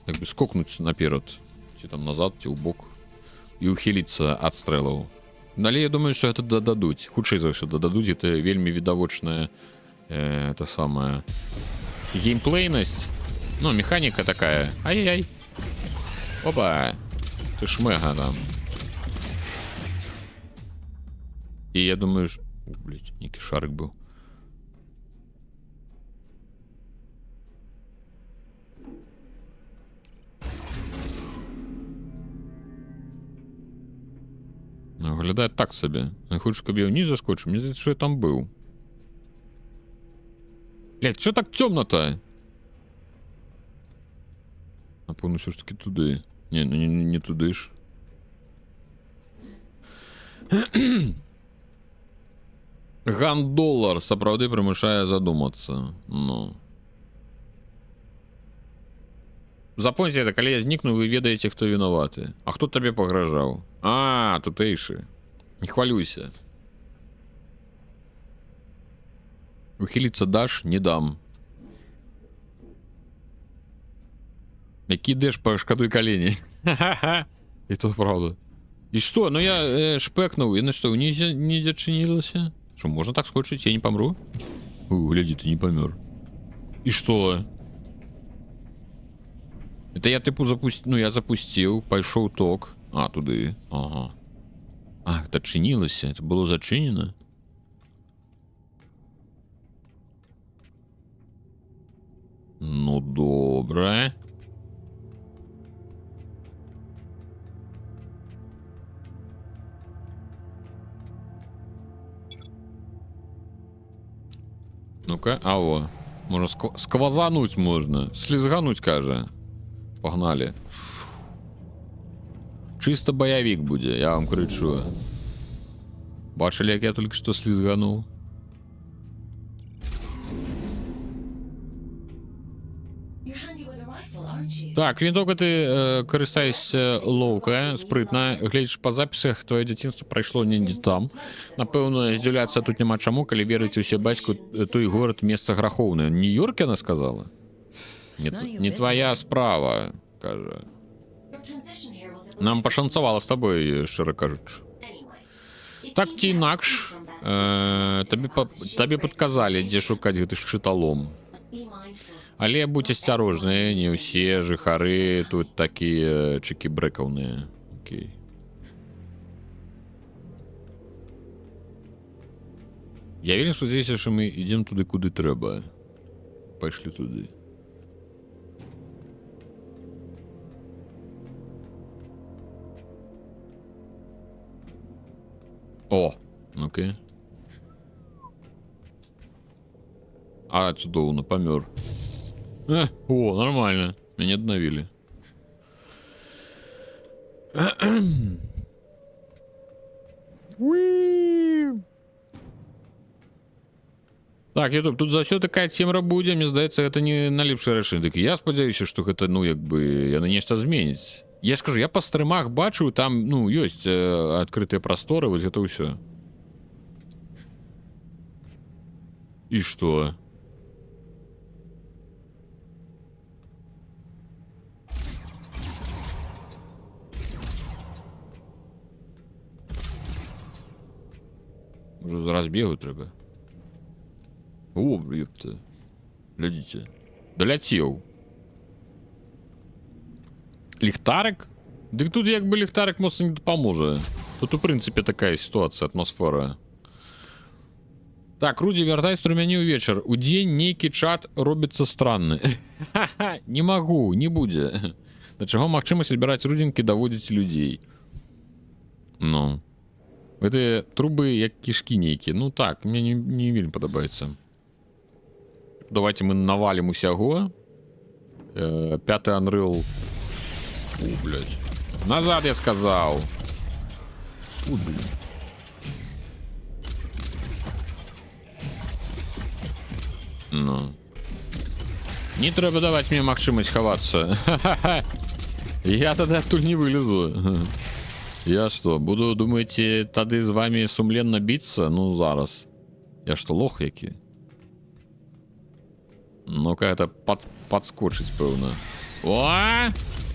A: як бы скокнуць наперад, ці там назад, ці ў бок, і ухіліцца ад стрэлаў. Але я думаю, што гэта дададуць. Хутчэй за ўсё дададуць. Это вельмі відавочная это самая геймплейнасць. Ну, механіка такая. Ай-яй-яй. Опа. Ты шмэга там. І я думаю, блядь, нейкі шарык быў. Выглядае так сабе. Я хочу, каб я ўніз заскочыў. Мне здаецца, што я там быў. Блядь, що так цёмна-то? Напэўна, ўсё ж таки туды. Не туды ж. Гандолар сапраўды прымушае задумацца. Ну. Запомніце это, калі я знікну, вы ведаеце, хто вінаваты. А хто табе пагражаў? Тутэйшы. Не хвалюйся. Ухіліцца даш? Не дам. Які дэш, пашкадуй калені. І то правда. І што? Ну я шпэкнуў, і на што, ўнізе недзе чынілася? Што, можна так скочыць? Я не памру? Глядзі, ты не памёр. І што? Это я типу запустил, я запустил, пайшоў ток. Туды. Ага. Это чынілася, это было зачынена. Ну, добра. Ну-ка, во. Можно сквозануть можно. Слизгануть, кажа. Погнали. Чисто боевик будет, я вам кричу. Бачили, як я только что слизганул? Так, вінтовка ти користаєшся ловко, спритно. Глядиш по записах, твоє дитинство пройшло не там. Напевно, здивляться тут нема чому, коли вірить усе батьку, той город місце граховне. Нью-Йорк, вона сказала? Не твоя справа, каже. Нам пошанцевало з тобою, щиро кажучи. Так ці інакш, тобі підказали, де шукати гэты шчыталом. Але будь осторожны, не ўсе жыхары тут такія чыкі-брэкаўныя. Окей. Я вельмі спадзяюся, што мы ідзем туды, куды трэба. Пайшлі туды. О, ну-ка. А, цудоўна, памёр. О, нормально. Меня обновили. Так, YouTube, тут за все такая цемра будзе, мне здаецца, гэта не налепшае рашэнне. Так я спадзяюся, што гэта, ну, як бы, яны нешта зменіць. Я скажу, я па стрымах бачу, там, ну, ёсць адкрытыя прасторы, вось гэта ўсё. І што? Уже зараз бегу трэба. О, ёпта. Глядзіце. Даляцеў. Ліхтарык? Дык тут як бы ліхтарык моцна не дапаможа. Тут у прынцыпе такая сітуацыя, атмасфера. Так, Рудзі, вяртайся ў мяне ўвечар. У дзень нейкі чат робіцца странны. Не магу, не будзе. Да чаго магчымасць адбіраць рудзінкі даводзіць людзей. Ну. Гэтыя трубы як кішкі нейкі. Ну так, мне не вельмі падабаецца. Давайте мы навалим усяго. 5-й Unreal. О, блядь. Назад, я сказал. О, блин. Ну. Не трэба даваць мне магчымасць хавацца. Я тады адтуль не вылезу. Я что, буду, думаете, тады з вами сумленна біцца? Ну, зараз. Я что, лох які? Ну-ка, это подскочить, пэўна. О!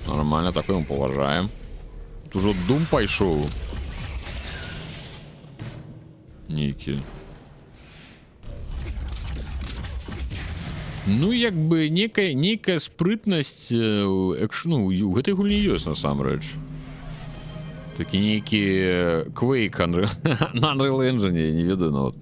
A: Нормально, такой мы поважаем. Тут уже дум пайшоў. Нейкі. Ну, як бы, некая спрытнасць, ну, у гэтай гульні ёсць, насамрэч. Такі нейкі Quake на Unreal Engine, не ведаю нават.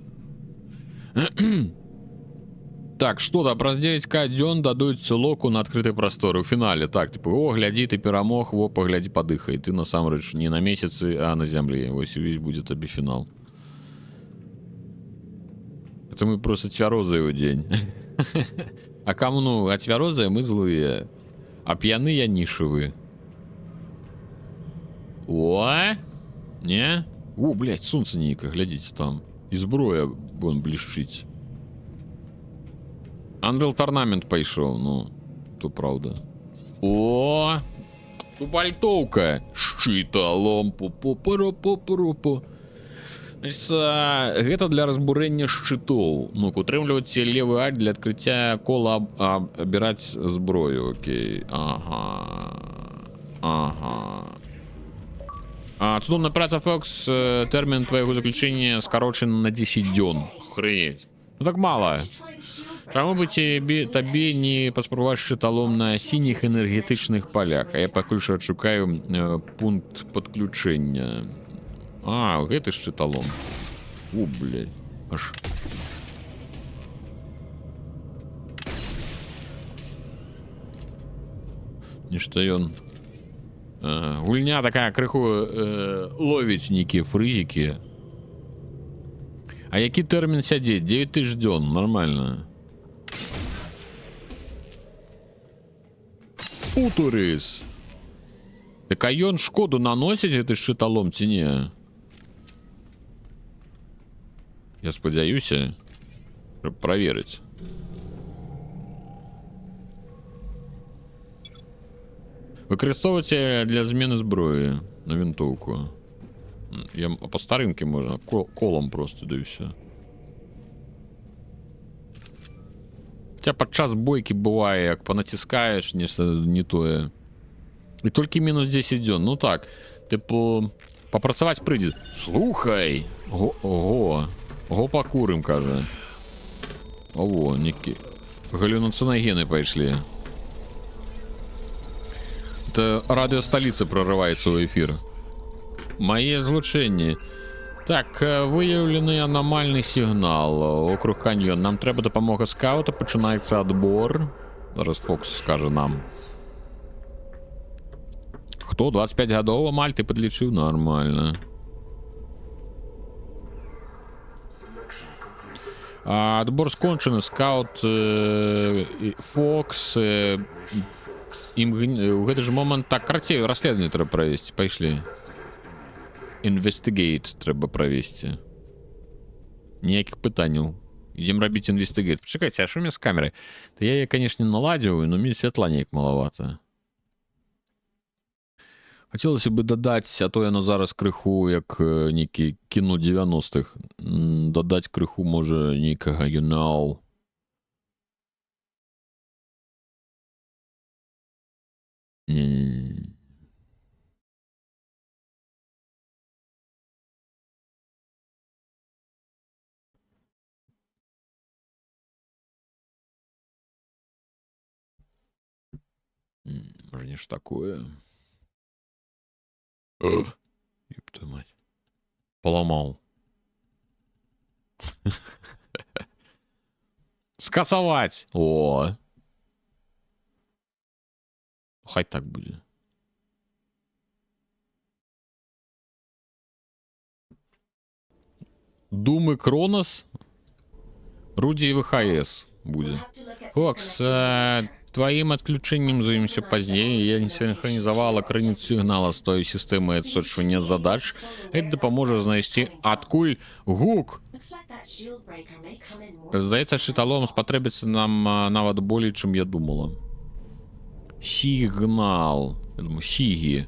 A: Так, што да, праз 9К дзён дадуць локу на адкрытай прасторы ў фінале. Так, типа, о, глядзі, ты перамог, во, паглядзі, падыхай. Ты насамрэч не на месяцы, а на зямлі. Вось увесь будзе табе фінал. Это мы просто цвярозыя ў дзень. А каму, ну, а цвярозыя мы злыя. А п'яны я нішавы. О! Не? О, блядь, сонца нейка, глядзіце там. І зброя вон блішчыць. Unreal Tournament пайшоў, ну, то правда. О! Тубальтоўка! Шчыталом, пу-пу-пу-пу-пу-пу. Гэта для разбурэння шчытоў. Ну, утрымліваць левы альт для адкрыцця кола абіраць зброю, окей. Ага. Ага. Цудоўная праца, Фокс. Тэрмін твайго заключэння скарочаны на 10 дзён. Охренеть. Ну так мало. Чаму бы табе не паспрабаваць шчыталом на сініх энергетычных палях? А я пакуль што адшукаю пункт падключэння. А, гэты шчыталом. О, блядь. Аж. Нешта ён. Гульня такая крыху ловіць нейкія фрызікі. А які тэрмін сядзець? 9000 дзён, нормально. Футурис. Так а ён шкоду наносіць гэты шчыталом ці не? Я спадзяюся. Трэба праверыць. Выкарыстоўвайце для змены зброі на вінтоўку. Я па старынке можна колам просто да і ўсё. Хаця падчас бойкі бывае, як панаціскаеш нешта не тое. І толькі мінус 10 дзён. Ну так, тыпу, папрацаваць прыйдзе. Слухай! Ого! Ого, пакурым, кажа. Ого, некі галюциногены пайшлі. Это радыёсталіца прорываецца ў эфір. Мае злучэнні. Так, выяўлены анамальны сігнал. Округ каньён. Нам трэба дапамога скаута. Пачынаецца адбор. Зараз Фокс скажа нам. Хто? 25 гадоў амаль ты падлічыў? Нормально. Адбор скончаны. Скаут Фокс ім у гэты ж момант так карацей расследаванне трэба правесці. Пайшлі. Investigate трэба правесці. Ніякіх пытанняў. Ідзем рабіць investigate. Пачакайце, а што мне з камерай? Та я, канешне, наладзіў, но мне святла неяк малавата. Хацелася бы дадаць, а то яно зараз крыху, як нейкі кіно 90-х. Дадаць крыху, можа, нейкага, you know. Не-не-не. Может, не ж такое. Ёб твою мать. Поломал. Скасовать. О. Хай так будет. Думы Кронос. Руди и ВХС будет. Фокс, твоим отключением займемся позднее. Я не синхронизовала крыніцу сигнала с той системой отсочивания задач. Это поможет знайти откуль гук. Здаецца, шыталом спатрэбіцца нам нават болей, чым я думала. Сигнал. Я думаю, сиги.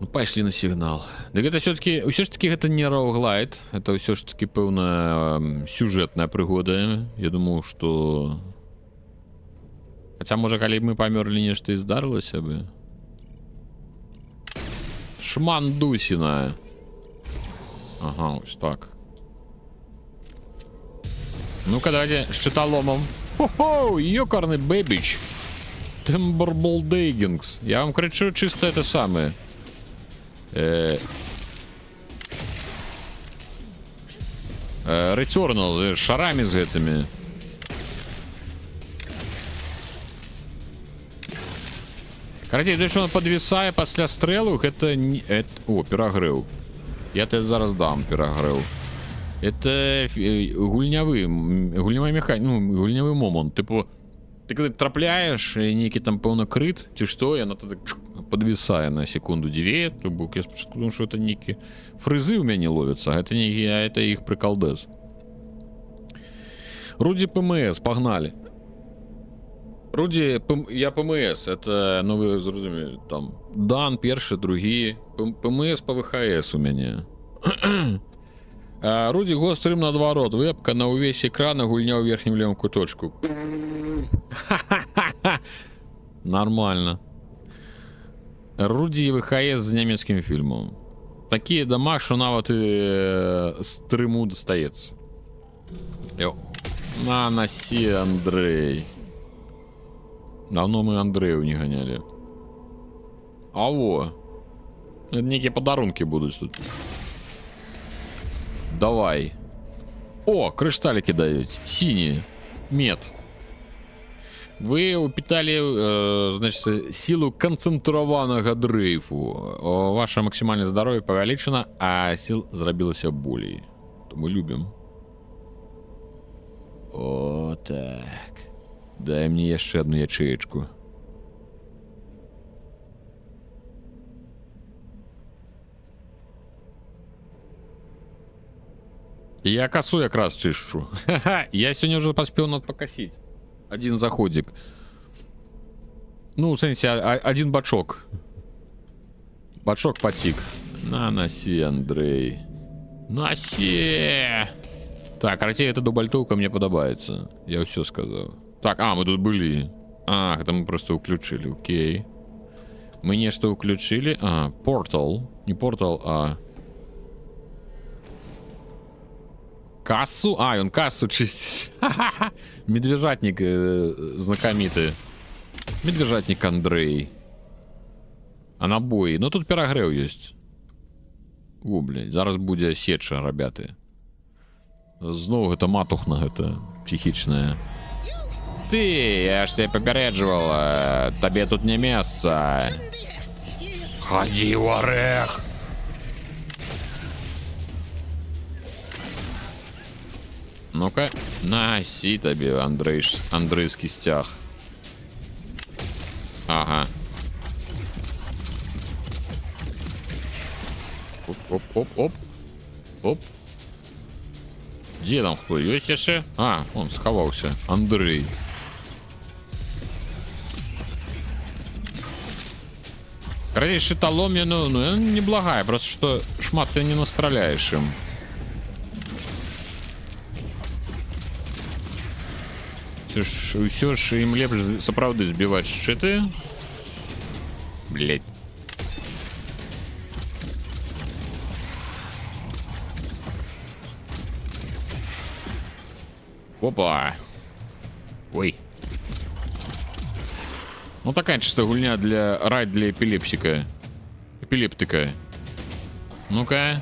A: Ну, пайшлі на сигнал. Дык гэта ўсё ж таки гэта не роуглайт. Это ўсё ж таки пэўная сюжэтная прыгода. Я думаю, что... Хаця, можа, калі мы памёрлі, нешта і здарылася бы. Шмандусіна. Ага, ось так. Ну-ка, давайте шчыталомом. Хо-хо, ёкарны бэбіч. Темберболдейгингс. Я вам кричу чисто это самое. Returnal с шарами с этими. Короче, то, что он подвисает после стрелок, это не... О, перагрыў. Я тебе зараз дам перагрыў. Это гульнявы механик, ну, гульнявы момент. Типу, ты когда трапляешь, некий там пэўна крыт, ці што, яно тогда подвисае на секунду-две. То бок я спачатку думаю, что это некие фрызы у мяне ловятся, а это не, а это их приколдес. Руди ПМС, погнали. Руди, я ПМС, это, ну вы зразумели, там, Дан, перший, другі, ПМС по ВХС у мяне. Руди гострым наадварот, вебка на увесь экран, а гульня ў верхнім левым куточку. Нормально. Руди ВХС з нямецкім фільмом. Такія дома, що нават і стрыму дастаецца. На, носи, Андрей. Давно мы Андрею не гоняли. А во. Это некие подарунки будут тут. Давай. О, кришталики дают. Синие. Мед. Вы упитали, значит, силу концентрованного дрейфу. Ваше максимальное здоровье повеличено, а сил зрабілася болей. То мы любим. О, так. Дай мне яшчэ одну ячеечку. Я косу якраз чищу. Ха-ха, я сегодня уже поспел над покосить. Один заходик. Ну, в сенсе, один бачок. Бачок потик. На, носи, Андрей. Носи! Так, короче, эта дубальтовка мне подобается. Я все сказал. Так, мы тут были. Это мы просто уключили, окей. Мы нечто уключили. Портал. Не портал, а... Кассу? Он кассу чистит. Медвежатник знакомитый. Медвежатник Андрей. А набої. Ну тут перагрэў ёсць. Блядь, зараз будзе сеча, ребята. Зноў гэта матухна, гэта психічная. Ты, я ж тебя папярэджвала. Табе тут не месца. Ходи в орех. Ну-ка, носи тебе, Андрейский стяг. Ага. Оп-оп-оп-оп. Оп. Где там кто? Есть еще? Он сховался. Андрей. Короче, щитоломья, ну, неблагая. Просто что шмат ты не настреляешь им. Все ж им лепш сапраўды збивать шчыты. Блять. Опа. Ой. Ну такая чисто гульня для эпилепсика. Эпилептика. Ну-ка.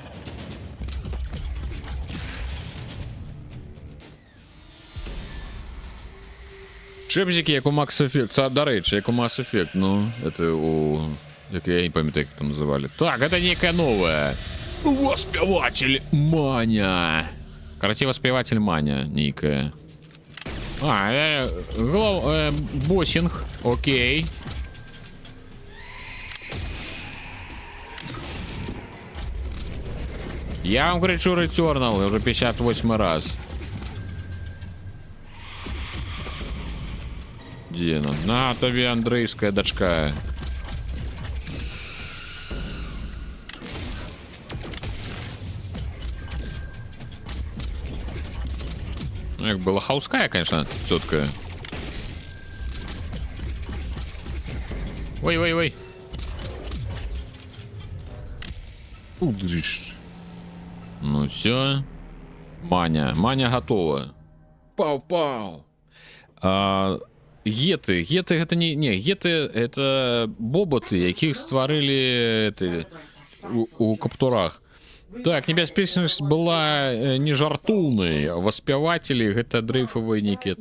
A: Чепзики, як у Max Effect. До речі, як у Mass Effect. Ну, это у... Я не памятаю, как это называли. Так, это некая новая. Воспеватель Маня. Короче, воспеватель Маня некая. Боссинг. Окей. Я вам кричу Returnal уже 58 раз. Где она? На тебе, Андрейская дочка. Як была хауская, конечно, тетка. Ой-ой-ой. Ну все. Маня готова. Пау-пау. Геты гэта не геты, это боботы, якіх стварылі у каптурах. Так, небяспечнасць была не жартоўнай. Васпявацелі гэта дрейфавыя некія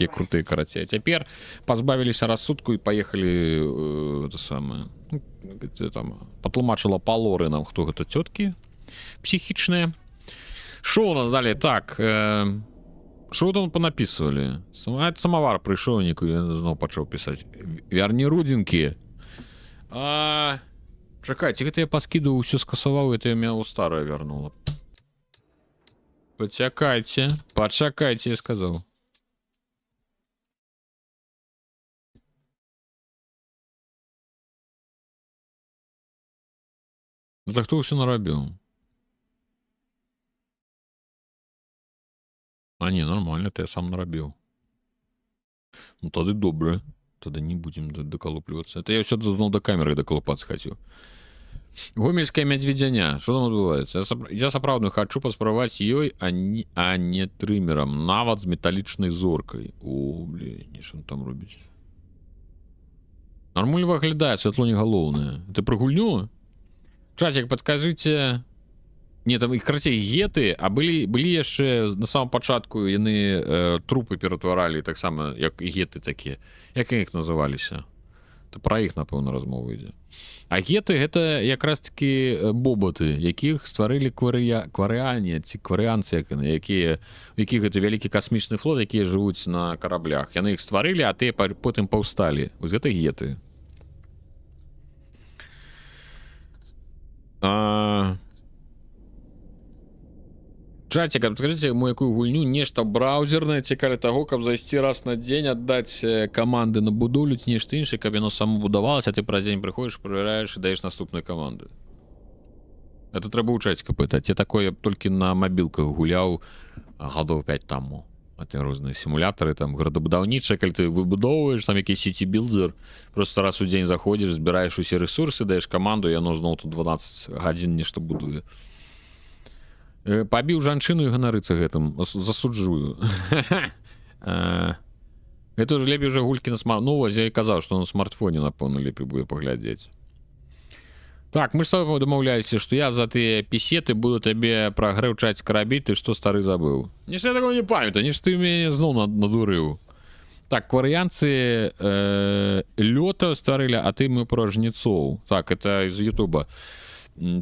A: крутыя карацей. А цяпер пазбавіліся рассудку і паехалі это самае. Там патлумачыла па лоры нам, хто гэта цёткі псіхічныя. Што у нас далей? Так, что там понаписывали? Самовар пришел, я зноў пачаў писать. Верни рудинки. Чакайте, гэта я паскидывал, все скасаваў, это я меня у старое вернула. Почакайте, я сказал. Это кто все нарабил? Не, нормально, это я сам нарабил. Ну, тогда добре. Тогда не будем доколупливаться. Это я все знал до камеры доколупаться хотел. Гомельская медведяня. Что там отбывается? Я сапраўдна хочу паспрабаваць ёй, а не трымером. Нават з металлічнай зоркой. Блин, что там робіць? Нормально выглядае, святло не галоўнае. Ты про гульню? Чатик, подкажите... Не, там іх карацей геты, а былі яшчэ на самом пачатку яны трупы ператваралі, таксама як і геты такія. Як іх называліся? То пра іх, напэўна, размова ідзе. А геты гэта якраз такі боботы, якіх стварылі кварыяне ці кварыянцы, якія у якіх гэта вялікі касмічны флот, якія жывуць на караблях. Яны іх стварылі, а тыя потым паўсталі. Вось гэта геты. чаце, каб скажыце ему якую гульню, нешта браўзернае цікаве таго, каб зайсці раз на дзень, аддаць каманды на будоўлю ці нешта іншае, каб яно само будавалася, ты праз дзень прыходзіш, правяраеш і даеш наступныя каманды. Это трэба ў чаціка пытаць. Я такое толькі на мабілках гуляў гадоў 5 таму. А ты розныя сімулятары, там градабудаўнічыя, калі ты выбудоўваеш, там які сеці-білдзер, просто раз у дзень заходзіш, збіраеш усе рэсурсы, даеш каманду, і яно зноў тут 12 гадзін нешта будуе. Пабіў жанчыну і ганарыцца гэтым, засуджую. Гэта ўжо лепей уже гулькі на смартфоне. Ну, вось я і казаў, што на смартфоне, напэўна, лепей будзе паглядзець. Так, мы ж с тобой домаўляліся, што я за тыя пісеты буду табе прагрэўчаць карабіць, ты што стары забыў. Нешта я такого не памятаю, нешта ты мяне зноў надурыў. Так, кварыянцы лёта стварылі, а ты мы пра жнецоў. Так, это из Ютуба.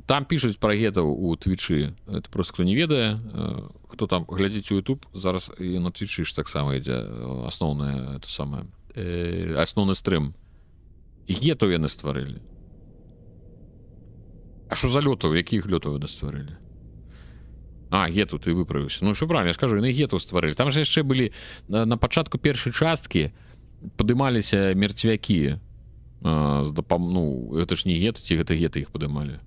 A: Там пішуць пра гетаў у Твічы. Это просто хто не ведае, хто там глядзіць у Ютуб, зараз і на Твічы ж таксама ідзе асноўнае, это самае, асноўны стрым. Гетаў яны стварылі. А що за льотов? Яких льотов вони створили? А, гету, ти виправився. Ну, все правильно, я ж кажу, вони гету створили. Там же ще були, на початку першої частки подималися мертвяки. Ну, це ж не гети, ці гети їх подимали.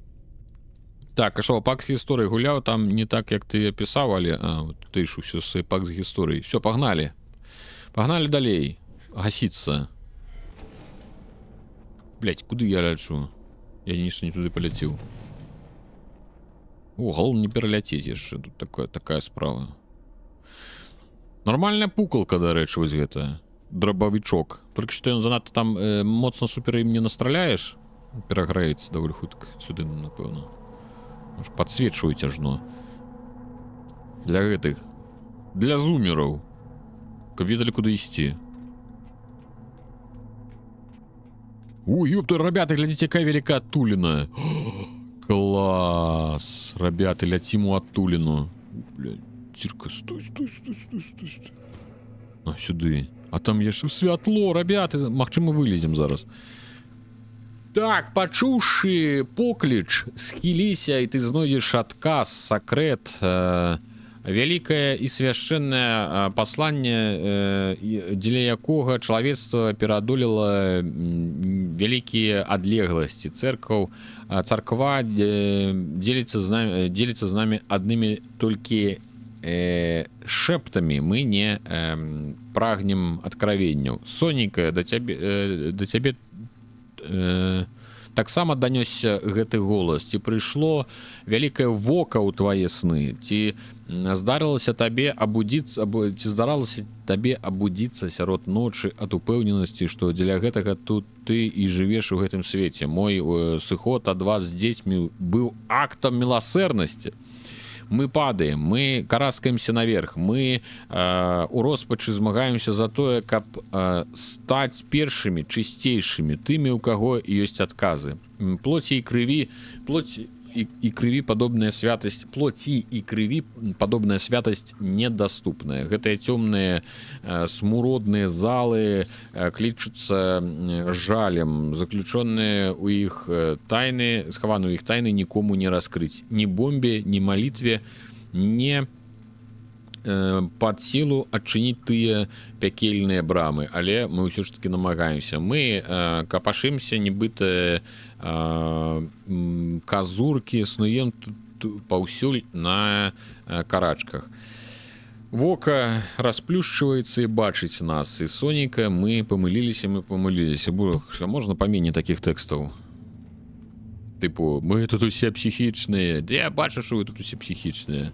A: Так, а що, пак з історії гуляв, там не так, як ти описав, але... А, от ти ж все з пак з історії. Все, погнали. Погнали далей. Гаситься. Блять, куди я лечу? Я нічого не туди полетів. О, головне не переляцеть яшчэ. Тут такая справа. Нормальная пукалка, да рэчы, вось гэта. Дробавічок. Толькі што ён занадта там моцна супер ім не настраляеш. Пераграецца даволі хутка. Сюды, напэўна. Может, подсвечваюць ажно. Для гэтых. Для зумераў. Каб ведалі, куды ісці. Ой, ёпта, ребята, глядите, какая великая оттулина. Класс. Ребята, летим у оттулину. Блядь, Цирка, стой. А, сюды. А там є ще святло, ребята. Магчыма, вылезем зараз. Так, пачуўшы покліч, схіліся, і ты знойдзеш адказ, сакрэт. Вялікае і свяшчэннае пасланне, дзеля якога чалавецтва пераадолела вялікія адлегласці. Царква дзеліцца з намі аднымі толькі шэптамі. Мы не прагнем адкравенняў. Соненька, да цябе таксама данёсся гэты голас. Ці прыйшло вялікае вока ў твае сны? Ці здаралася табе абудзіцца сярод ночы ад упэўненасці, што дзеля гэтага тут ты і жывеш у гэтым свеце? Мой сыход ад вас з дзецьмі быў актам міласэрнасці. Мы падаем, мы караскаемся наверх, мы у роспачы змагаемся за тое, каб стаць першымі, чысцейшымі, тымі, у каго ёсць адказы. Плоці і крыві падобная святасць, плоці і крыві падобная святасць недаступная. Гэтыя цёмныя смуродныя залы клічуцца жалем, заключоныя ў іх тайны, схаваны ў іх тайны нікому не раскрыць. Ні бомбе, ні малітве не пад сілу адчыніць тыя пякельныя брамы, але мы ўсё ж таки намагаемся. Мы капашымся, нібыта казуркі, снуем паўсюль на карачках. Вока расплюшчваецца і бачыць нас. І соненька, мы памыліліся. Можна паменей такіх тэкстаў? Тыпу, мы тут усе псіхічныя. Я бачу, што вы тут усе псіхічныя.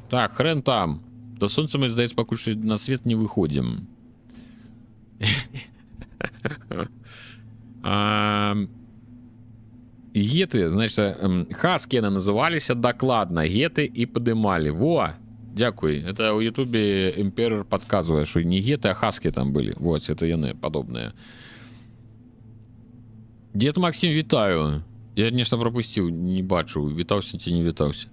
A: Так, хрен там. До сонца мы, здаецца, пакуль што на свет не выходзім. Геты, значит, хаски яны называліся дакладна. Геты і падымалі. Во! Дзякуй. Это ў Ютубе Эмперор падказвае, што не геты, а хаски там былі. Вот, это яны падобныя. Дед Максим, вітаю. Я нешта пропусціў, не бачу, вітаўся ці не вітаўся.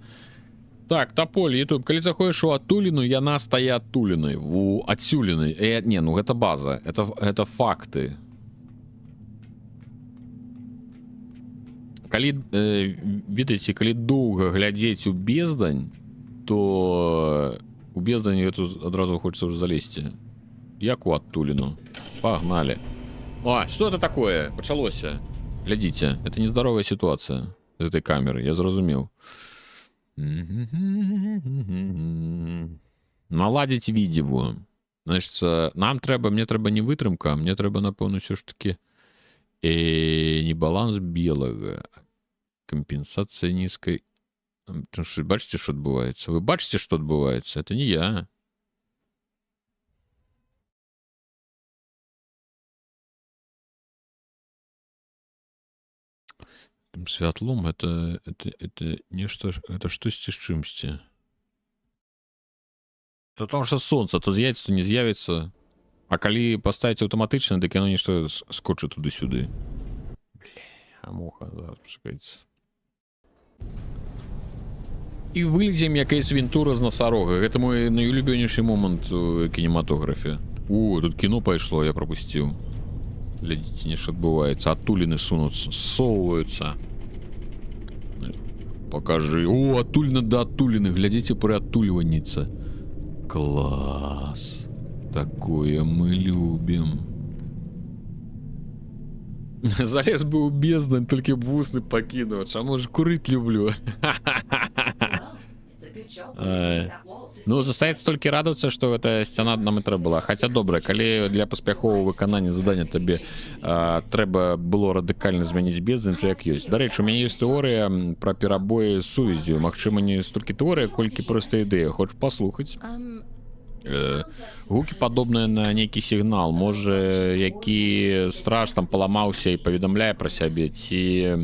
A: Так, Тополь, Ютуб, калі заходзіш у адтуліну, яна стае адтулінай, у адсюлінай. Не, ну гэта база, гэта факты. Калі, ведаеце, калі доўга глядзець у бездань, то у бездані одразу хочется уже залезть. Як у Адтуліну. Погнали. А, что это такое? Почалося. Глядите, это нездоровая ситуация с этой камеры, я зразумел. Наладить видео. Значит, мне треба не витримка, мне треба, напевно, все ж таки не баланс белого. Компенсация низкой. Потому что бачите, что отбывается? Вы бачите, что отбывается? Это не я. Святлом это нечто, это штосьці з чымсьці. То тому що сонце, то з'явиться, то не з'явиться. А коли поставить автоматично, дик воно нечто скочить туди-сюди. Бля, а муха, зараз почекайте. І вылезем якась вінтура з носорога. Гэта мой найулюбёнейшы момант у кінематографе. О, тут кіно пайшло, я пропустил. Глядите, не что отбывается. Оттулины сунутся, ссовываются. Покажи. О, оттулина до оттулины. Глядите, приоттуливанница. Класс. Такое мы любим. Залез бы у бездны, только б вусны покинул. А может, курить люблю. Ну, застаецца толькі радоваться, что эта сцяна на метро была. Хотя добрая, калі для паспяховага выканання задання табе трэба было радыкальна змяніць бездзень, то як ёсць. Дарэчы, у мяне ёсць тэорыя пра перабоі з сувяззю. Магчыма, не столькі тэорыя, колькі проста ідэя. Хочаш паслухаць? Гукі падобныя на нейкі сігнал. Можа, які страж там паламаўся і паведамляе пра сябе, ці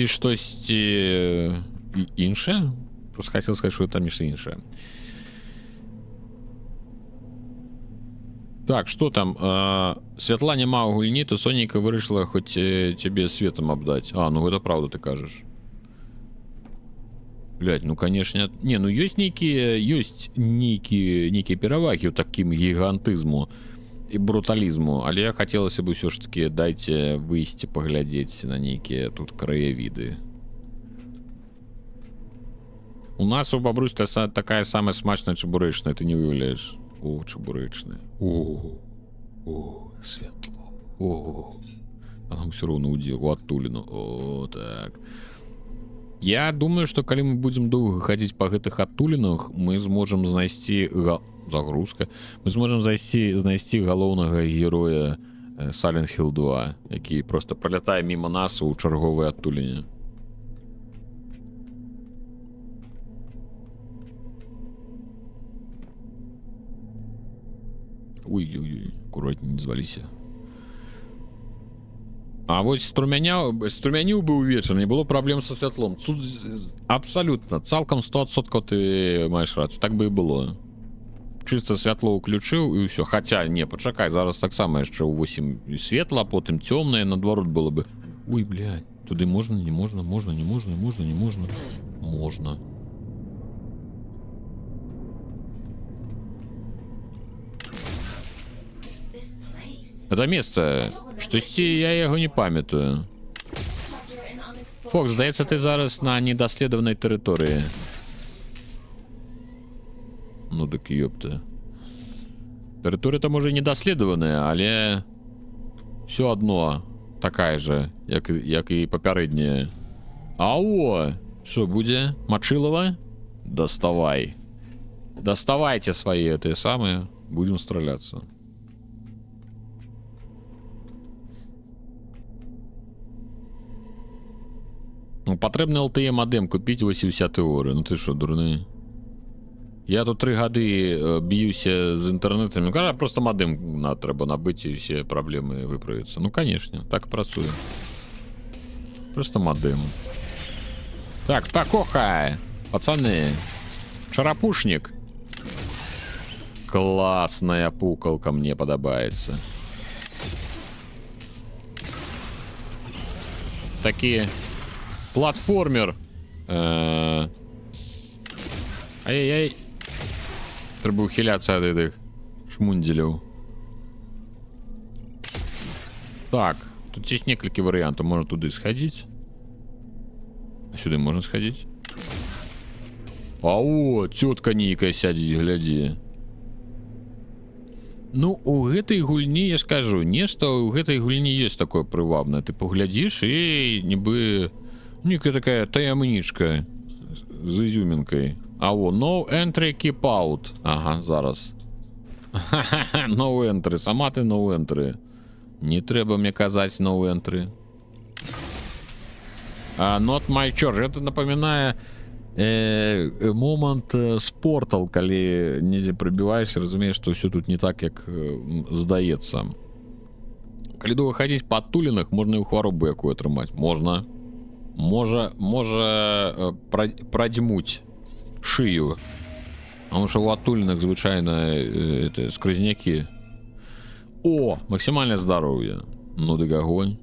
A: штосьці іншае? Просто хотел сказать, что это нечто іншае. Так, что там? Святла няма ў гульні, то Сонейка вырашыла хоць тебе светом абдаць. А, ну это правда ты кажаш. Блядь, ну конечно... Не, ну ёсць нейкія перавагі ў такім гігантызму і бруталізму, але я хацелася бы ўсё ж таки дайце выйсці паглядзець на нейкія тут краявіды. У нас у бабрусь такая самая смачная чебуречная, ты не выявляешь. О, чебуречная. О, светло. О, а нам все равно удел. У Оттулину. О, так. Я думаю, что когда мы будем долго ходить по гэтых Оттулинах, мы сможем знайсці загрузка. Мы сможем знайсці галоўнага героя Silent Hill 2, які просто пролятае мимо нас у чарговай Оттулине. Ой-ой-ой, аккуратней, не зваліся. А вот струмяніў быў вечар, не было праблем са святлом. Тут абсолютно, цалкам 100% ты маеш рацыю, так бы і было. Чисто святло ўключыў і ўсё. Хаця, не, пачакай, зараз таксама яшчэ ў 8 светла, потым цёмнае, наадварот было бы. Ой, блядь, туды можна, не можна, можна, не можна, можна, не можна. Можна. Это место, штосьці я яго не памятаю. Фокс, здаецца, ты зараз на недаследаванай тэрыторыі. Ну дык ёпта. Тэрыторыя-то можа і недаследаваная, але все одно такая же, як і папярэдняя. Ау! Што будзе? Мачылава? Даставай. Даставайце свае гэтыя самыя, будзем страляцца. Ну, патрэбны LTE модем купіць, вось і ўся тэорыя. Ну ты што, дурны? Я тут 3 гады б'юся з інтэрнэтамі. Просто модем трэба набыць, і ўсе праблемы выправяцца. Ну, канешне, так працуе. Просто модем. Так, покохай, пацаны. Чарапушнік. Классная пукалка, мне падабаецца. Такі платформер. Ай-яй-яй. Трэба ухіляцца ад гэтых шмундзеляў. Так, тут есть некалькі варыянтаў. Можна туды схадзіць. А сюды можна схадзіць? А о, цётка нейкая сядзець, глядзі. Ну, у гэтай гульні, я ж кажу, нешта ў гэтай гульні ёсць такое прывабнае. Ты паглядзіш і нібы нейкая такая таямнічка з ізюмінкай. А о, no entry, keep out. Ага, зараз. No entry, сама ты no entry. Не трэба мне казаць no entry. Not my church. Это напоминае момант з Portal, калі недзе прабіваешся, разумееш, што ўсё тут не так, як здаецца. Калі доўга хадзіць па адтулінах, можна і ў хваробу якую атрымаць. Можна. Можа прадзьмуць шыю. Потому што ў адтулінах звычайна скрызнякі. О, максімальнае здароўе. Ну дык агонь.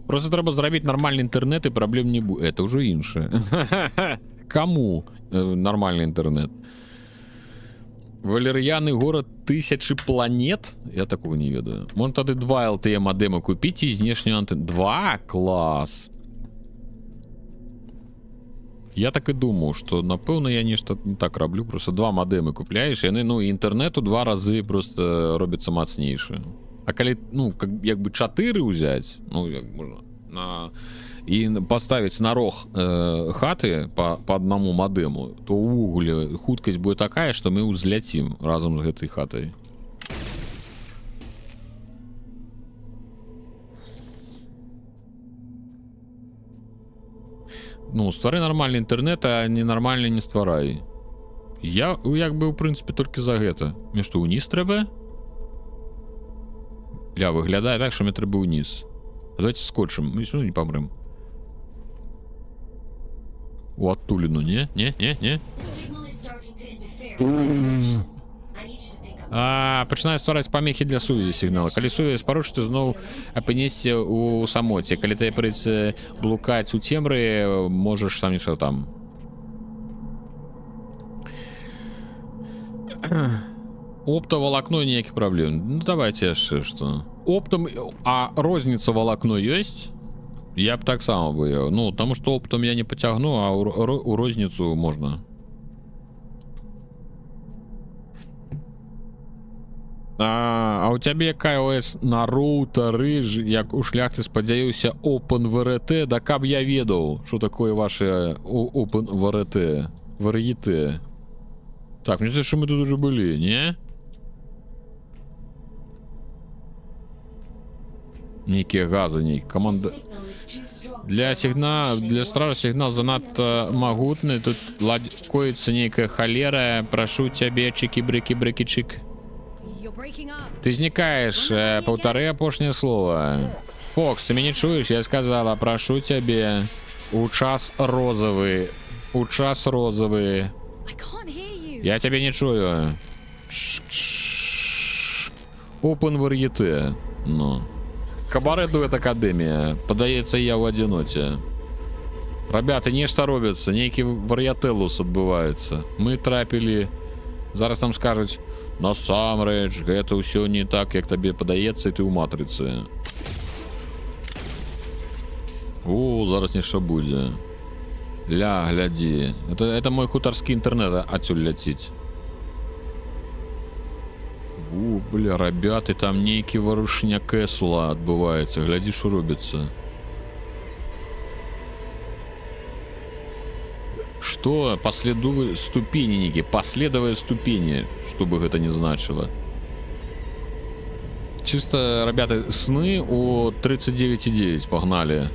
A: Просто трэба зрабіць нармальны інтэрнэт і праблем не будет. Это ўжо іншае. Каму нармальны інтэрнэт? Валер'яны горад 1000 планет? Я такого не ведаю. Можна тады 2 LTE мадема купіць і знешнюю антенну. 2? Клас! Я так і думаў, што, напэўна, я нешта не так раблю. Просто 2 мадэмы купляеш, яны, ну, інтэрнэт у 2 разы просто робіцца мацнейшы. А калі, ну, як бы 4 ўзяць, ну, як можна, і паставіць на рог хаты па аднаму мадэму, то ўвогуле хуткасць будзе такая, што мы ўзляцім разам з гэтай хатай. Ну, ствары нармальны інтэрнэт, а ненармальны не стварай. Я, як бы, у прынцыпе, толькі за гэта. Мне што, ўніз трэба? Ля, выглядае так, што мне трэба ўніз. Давайте скотчым, мы все равно не помрем. У адтуліну, не? Пачынае ствараць памехі для сувязі сігнала. Калі сувязь парушыць, ты зноў апынешся ў самоце. Калі ты прыйдзе блукаць у цемры, можаш там нешта там. Оптоволокно, ніякіх праблем. Ну давайте яшчэ што. Оптом, а розніца волокно ёсць? Я б так само бы. Ну, таму што оптом я не пацягну, а у розніцу можна. А у цябе якая ОС на роутары, як у шляхты, спадзяюся, OpenVRT, да каб я ведаў, што такое ваше OpenVRT, вар'еты. Так, мне здаецца, што мы тут уже былі, не? Нейкія газы, нейкі команда. Для стража сігнал занадта магутны. Тут коіцца нейкая халера. Прашу цябе, чики-брики-брики-чик. Ты знікаеш, паўтары апошняе слова. Фокс, ты мяне чуеш? Я сказала, прашу цябе. У час розавы. У час розавы. Я цябе не чую. OpenVRT. Ну. Кабаре дуэт акадэмія. Падаецца, я ў адзіноце. Ребята, нешта робіцца. Нейкі вар'ятэлус адбываецца. Мы трапілі. Зараз нам скажуць, насамрэч, гэта ўсё не так, як табе падаецца, і ты ў матрыцы. О, зараз нешта будзе. Ля, глядзі. Это мой хутарскі інтэрнэт адсюль ляціць. О, бля, ребята, там нейкі варушня кэсула адбываецца. Глядзі, што робіцца. Што? Паследовыя ступені нейкі. Паследовыя ступені. Што бы гэта не значыла. Чыста, ребята, сны у 39,9 пагналі.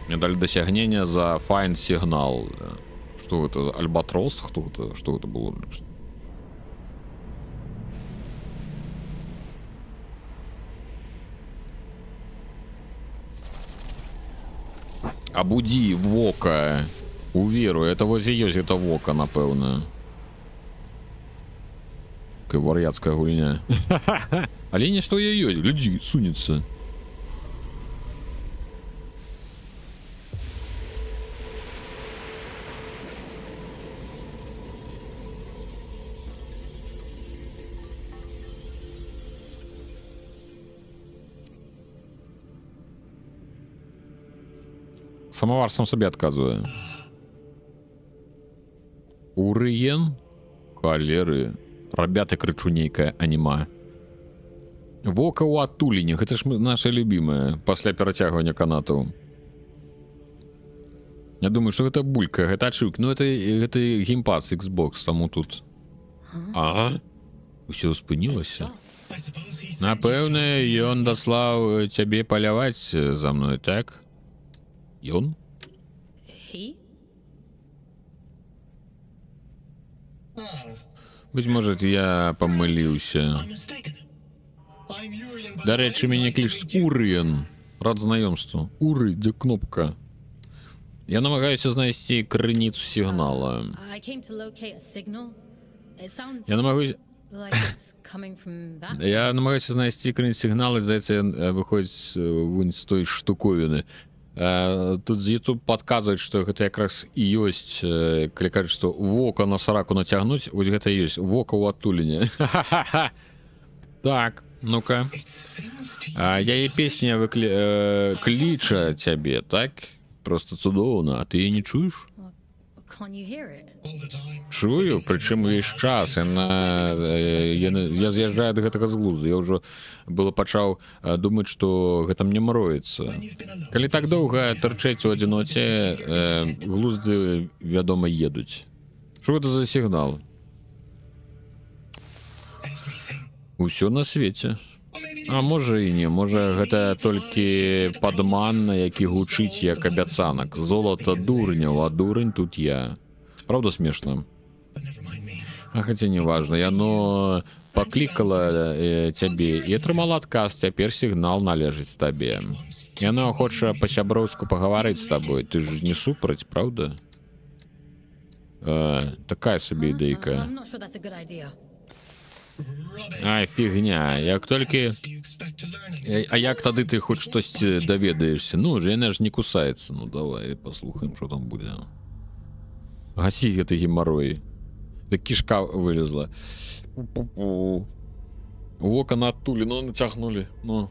A: Медаль досягнения за файн сигнал. Что это? Альбатрос? Кто это? Что это было? Абудзі вока. Уверу, это возе ёсць, это вока, напэўна. Такая вар'яцкая гульня. Але нешта ёсць, людзі сунецца. Самовар сам собі отказує. Урыен? Халеры. Ребята, кричу нейкае аніма. Вока ў адтуліне. Гэта ж наша любимая пасля перацягвання канатаў. Я думаю, что гэта булька, гэта ачыўк. Ну, гэта геймпад з Xbox, таму тут. Ага. Усё спынілася. Напэўна, ён даслаў цябе паляваць за мной, так? Ён? Быть может, я памыліўся. Дарэчы, мяне клічуць Урыен. Рад знаёмству. Уры, дзе кнопка? Я намагаюся знайсці крыніцу сігнала. Я намагаюся знайсці крыніцу сігнала, здаецца, выходзіць вунь з той штуковіны. Тут з YouTube падказваюць, што гэта якраз і ёсць, калі кажуць, што вока на сараку нацягнуць, вось гэта і ёсць, вока ў адтуліне. Так, ну-ка. Яе песня кліча цябе, так? Просто цудоўна, а ты яе не чуеш? Чую, прычым увесь час. Я з'язджаю да гэтага з глузду. Я ўжо было пачаў думаць, што гэта мне мроецца. Калі так доўга тарчэць у адзіноце, глузды, вядома, едуць. Што гэта за сігнал? Усё на свеце. А можа і не, можа гэта толькі падман, які гучыць як абяцанак. Золата дурняў, а дурань тут я. Правда смешна? А хаця не важна, яно паклікала цябе і атрымала адказ, цяпер сігнал належыць табе. Яно хоча па-сяброўску пагаварыць з табой, ты ж не супраць, правда? Такая сабе ідэйка. Ай, фігня, як толькі... А як тады ты хоць штосьці даведаешся? Ну, яна ж не кусаецца. Ну, давай паслухаем, што там будзе. Гасі гэты гемарой. Да кішка вылезла. Вока на адтулі, ну, нацягнулі. Ну.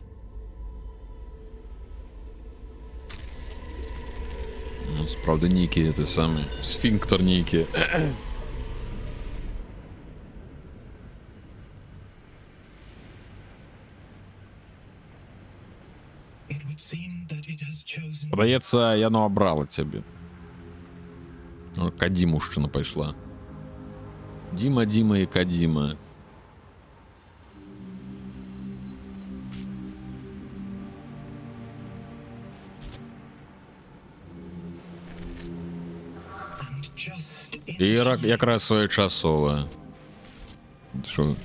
A: Ну, справда, нейкі гэты самы. Сфінктар нейкі. Падаецца, яно абрала цябе. Кадзімушчына пайшла. Дзіма, Дзіма і Кадзіма. І якраз своечасова. Што,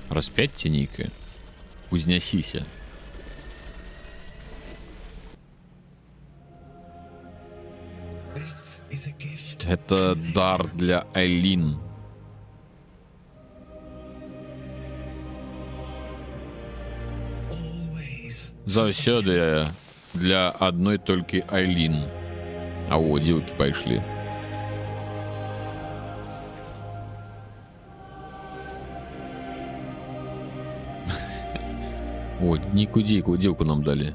A: распяцце нейкае? Узнясіся. Гэта дар для Айлін. Заўсёды для адной толькі Айлін. А о, дзеўкі пайшлі. О, нейкую дзеўку нам далі.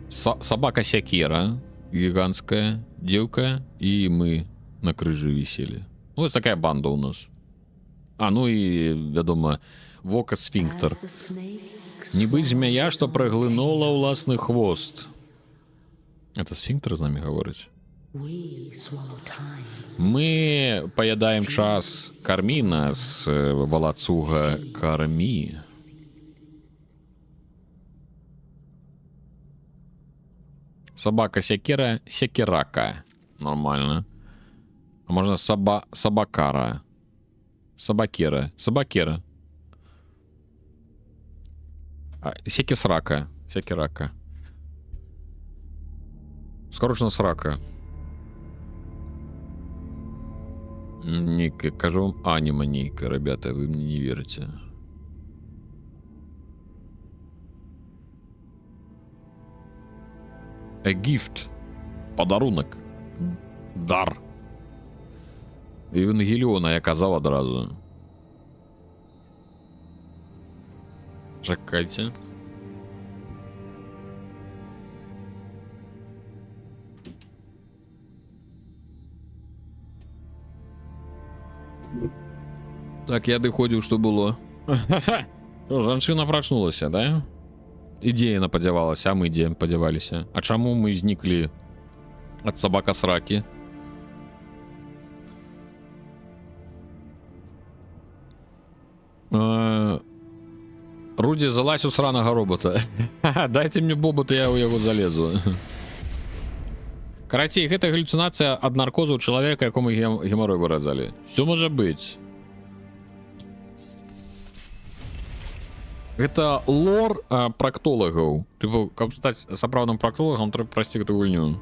A: Сабака Сякера. Гигантская девка, и мы на крыже висели. Вот такая банда у нас. А, ну и, вядома, вока сфінктар. Нібы змяя, што праглынула ўласны хвост. Это сфінктар з намі гаворыць. Мы паядаем час, кармі нас, валацуга, кармі. Собака Сякера, Сякерака. Нормально. А можно Собакара. Собакера. Собакера. Секисрака. Сякерака. Скорочено срака. Ника, кажу вам аниме Ника, ребята, вы мне не верите. A gift. Подарунок. Дар. Евангеліона я казав одразу. Чекайте. Так, я доходил, что было. Жанчына прачнулася, да? Ідзея нападзявалася, а мы дзе падзяваліся? А чаму мы зніклі ад сабака сракі? Руді, залазь у сранага робота. Дайте мне бобота, я ў яго залезу. Карацей, гэта галлюцинацыя ад наркозу чалавека, якому гемарой выразалі. Все можа быць. Гэта лор практолагаў. Типа, каб стаць сапраўдным практолагам, трэба прайсці гэту гульню.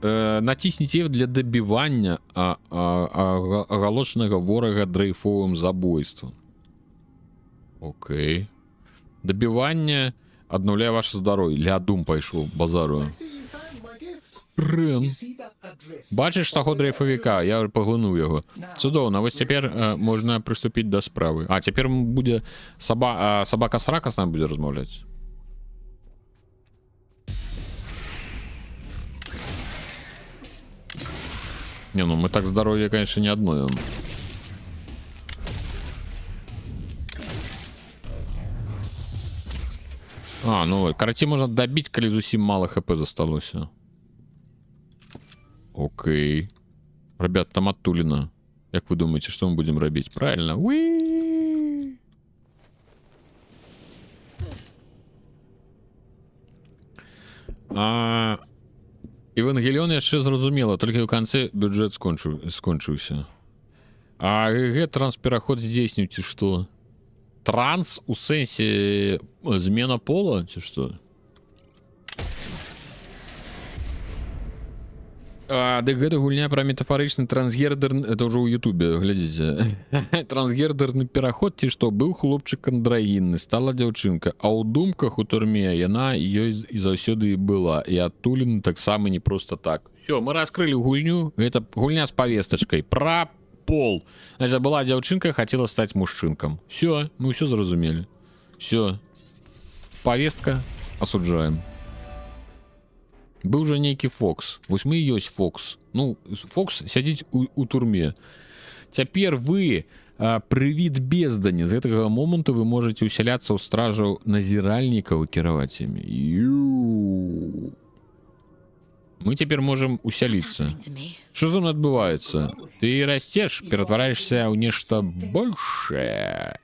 A: Націсніце для дабівання агалошанага ворага дрейфовым забойствам. Окей. Дабіванне аднаўляе ваше здароўе. Лядум пайшоў, базару. Рэн. Бачыш таго дрейфавіка, я паглынуў яго. Цудоўна, вось цяпер можна прыступіць да справы. А цяпер будзе сабака срака з нам будзе размаўляць. Не, ну мы так здоровье, конечно, не одно. А, ну, караці можна добить, калі зусім мало хп засталося. Окей. Ребят, там оттулина. Як вы думаете, что мы будем робить? Правильно. Уи! Евангелион яшчэ зразумела, толькі ў канцы бюджэт скончыўся. А транс-пераход здзейсніў, ці што? Транс у сэнсе змена пола, ці што? Дык гэта гульня пра метафарычны трансгердерны... Это ўжо ў Ютубе, глядзіце. Трансгердерны пераход, ці што? Быў хлопчык андраінны, стала дзяўчынка, а ў думках у турме яна ёй і заўсёды і была. І адтулін таксама не проста так. Всё, мы раскрылі гульню. Гэта гульня з павестачкай. Пра пол. Значит, была дзяўчынка, хацела стаць мужчынкам. Всё, мы ўсё зразумелі. Всё. Повестка. Асуджаем. Быў жа нейкі Фокс. Вось мы і ёсць Фокс. Ну, Фокс сядзіць у турме. Цяпер вы прывід бездані. З гэтага моманту вы можаце ўсяляцца ў стражаў назіральнікаў і кіраваць імі. Мы цяпер можам усяліцца. Што там адбываецца? Ты расцеш, ператвараешся ў нешта большее.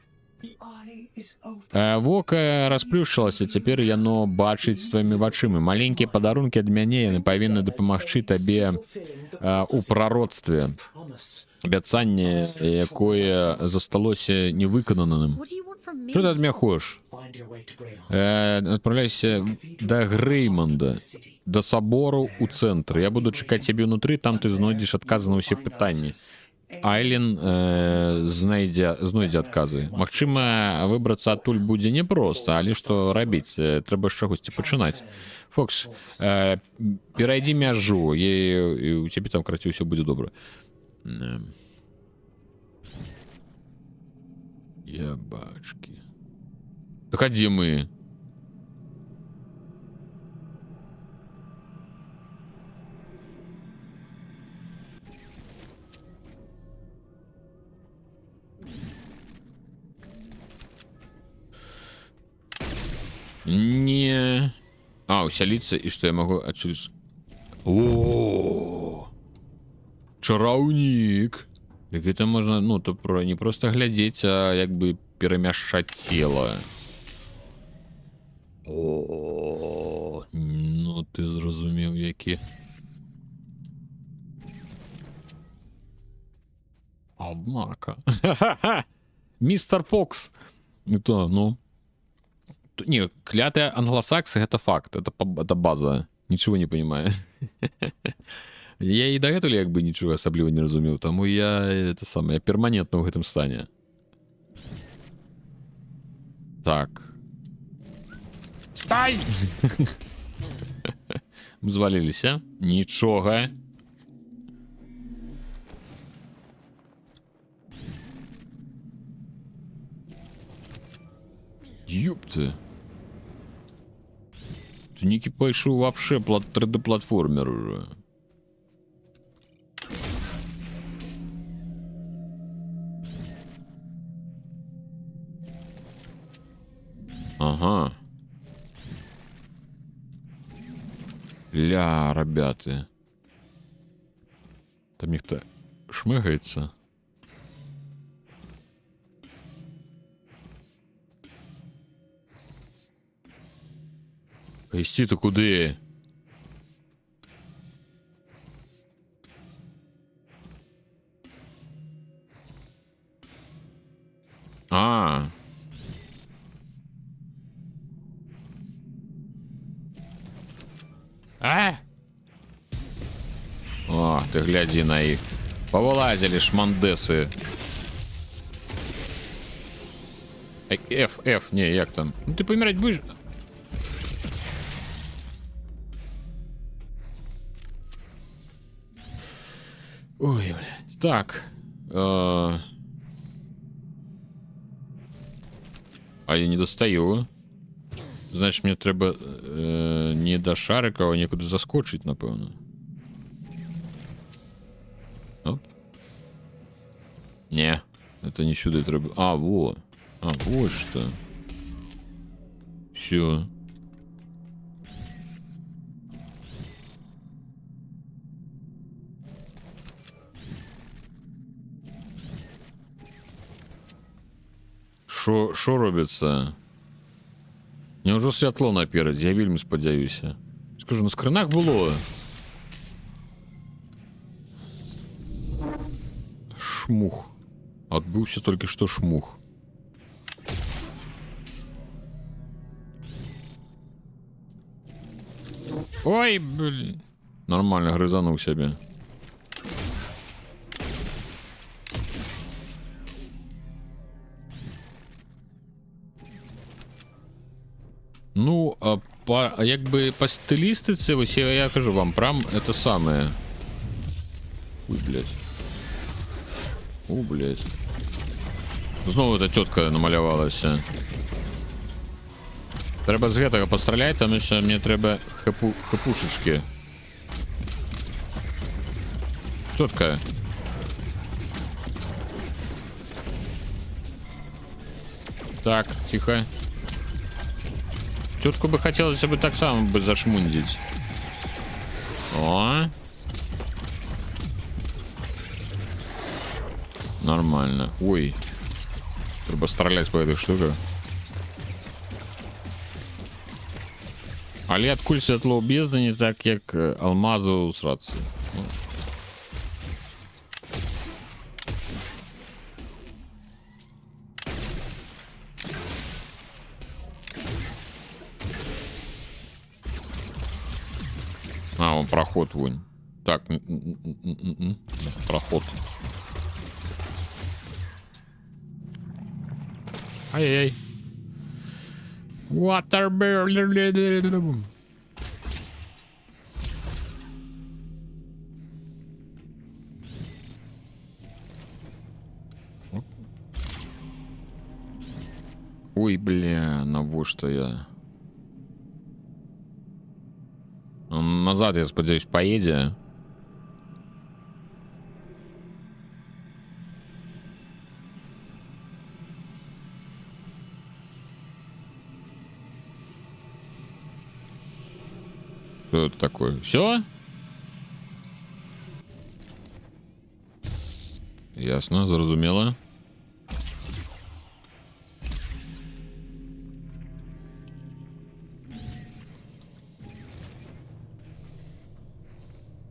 A: Вока расплюшчылася, цяпер яно бачыць тваімі вачымі. Маленькія падарункі ад мяне, яны павінны дапамагчы табе у прароцтве. Абяцанне, якое засталося невыкананым. Што ты ад мяне хочаш? Адпраўляйся да Грэймонда, да сабору ў цэнтры. Я буду чакаць цябе ўнутры, там ты знойдзеш адказы на ўсе пытанні. Айлен знойдзе адказы. Магчыма, выбрацца адтуль будзе непроста, але што рабіць? Трэба з чагосьці пачынаць. Фокс, перайдзі мяжу, і у цябе там, карацей, усё будзе добра. Ябачкі. Так а дзе мы? Не. Усяліцца, і што я магу адсюль... О! Чараўнік! Дык гэта можна, ну, то не проста глядзець, а як бы перамяшчаць цела. О, ну ты зразумеў, які. Однако. Мистер Фокс. Это, ну... Не, клятые англосаксы — это факт, это база. Ничего не понимаю. Я и до этого как бы ничего особливо не разумел, тому я я перманентно в этом стане. Так. Стай! Мы звалились, а? Ничего. Ёпта. Ты неки пайшоў вообще 3D-платформер уже. Ага. Ля, ребята. Там ніхто шмигається. Гости, ты куди? А. О, ты гляди на их. Повылазили шмандесы. F, не, як там? Ну ты помирать будешь? Ой, блядь. Так. А я не достаю. Значит, мне треба не до шарика, а некуда заскочить, напевно. Оп. Не, это не сюда треба. А, вот. А, вот что. Все. Шо робиться? Мне уже святло наперед, я вельми сподіваюся. Скажу, на скринах було. Шмух. Отбывся только что шмух. Ой, блин. Нормально, грызанул себе. Ну, якби по стилістиці, ось я кажу вам, прям это самое. Ой, блядь. О, блядь. Знову эта тетка намалювалася. Треба з гэтага постріляти, тому що мені треба хпушечки. Тетка. Так, тихо. Тетку бы хотелось бы так само бы зашмундить. О. Нормально. Ой. Треба стрелять по этой штуке. Але адкуль святло бездны не так, як алмазу з рації. А, он проход вон. Так, проход. Ай-яй-яй. Water. Ой, бля, на во что я. Он назад, я сподіваюсь, поедет. Что это такое? Все? Ясно, зрозуміло.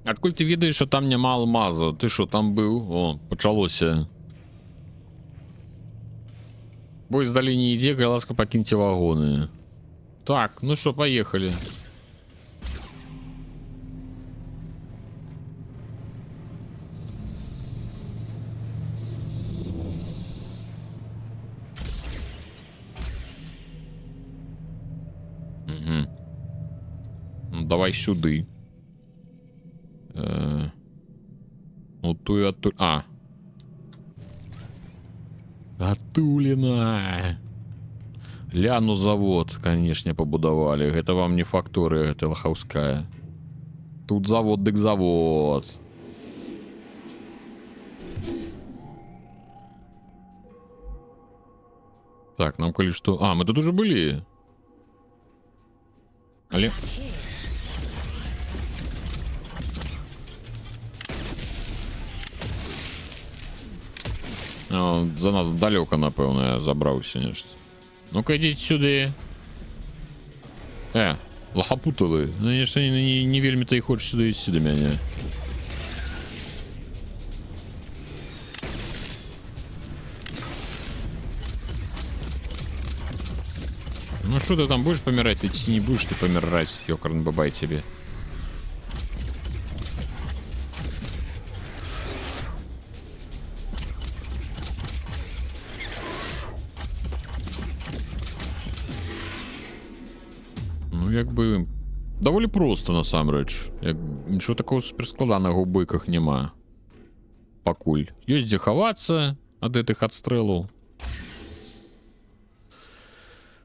A: Откуль ти відаєш, що там нема алмазу? Ти що, там був? О, почалося. Бой здалі не йде, край ласка, покиньте вагони. Так, ну що, поїхали. Угу. Ну, давай сюди. А. Атулина. Ляну завод, конечно, побудовали. Это вам не фактория, это лоховская. Тут завод, дык завод. Так, нам коли что... А, мы тут уже были. Але... А, занадто далёка, напэўна, я забраўся нешта. Ну-ка, ідзіце сюды. Лахапуталы. Ну, нешта не вельмі-то і хоча сюды ісці да мяне. Ну что ты там будешь помирать? Ты не будешь ты помирать, ёкарн бабай тебе. Ну, як бы даволі просто насамрэч. Нічого такого суперскладанага ў бойках няма. Пакуль. Ёсць дзе хавацца ад гэтых адстрэлаў.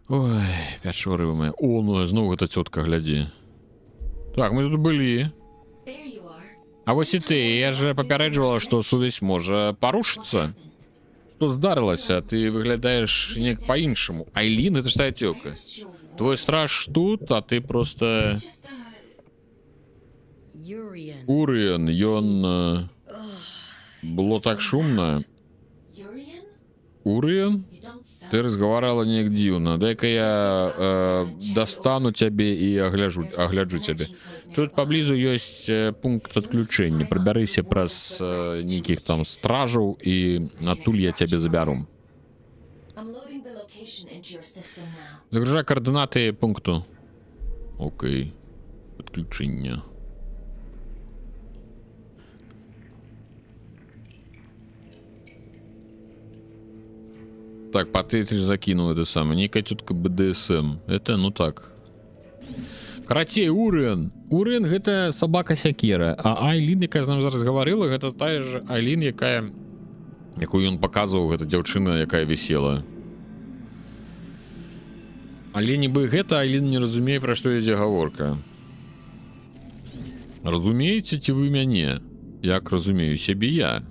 A: Ой, пячоры вы мои. О, ну зноў гэта цётка, глядзі. Так, мы тут былі. А вось і ты, я же папярэджвала, што сувязь можа парушыцца. Што здарылася? Ты выглядаеш неяк па-іншаму. Айлін, гэта ж тая цётка. Твой страж тут, а ты просто... Урыен, ён... Было так шумна. Урыен? Ты разговаривала неяк дзіўна. Дай-ка я достану цябе і агляджу цябе. Тут паблізу ёсць пункт адключэння. Прабярыся праз нейкіх там стражаў і адтуль я цябе забяру. Загружай координаты пункту. Окей. Подключение. Так, Патрик закинул это самое. Некая тетка БДСМ. Это, ну так. Карацей, Урен. Урен это собака Сякера. А Айлін, якая з нам зараз говорила, это та же Айлін, якую он показывал, это дзяўчына, якая висела. Але нібы гэта Айлін не разумее, пра што ідзе гаворка. Разумееце ці вы мяне? Як разумею сябе я?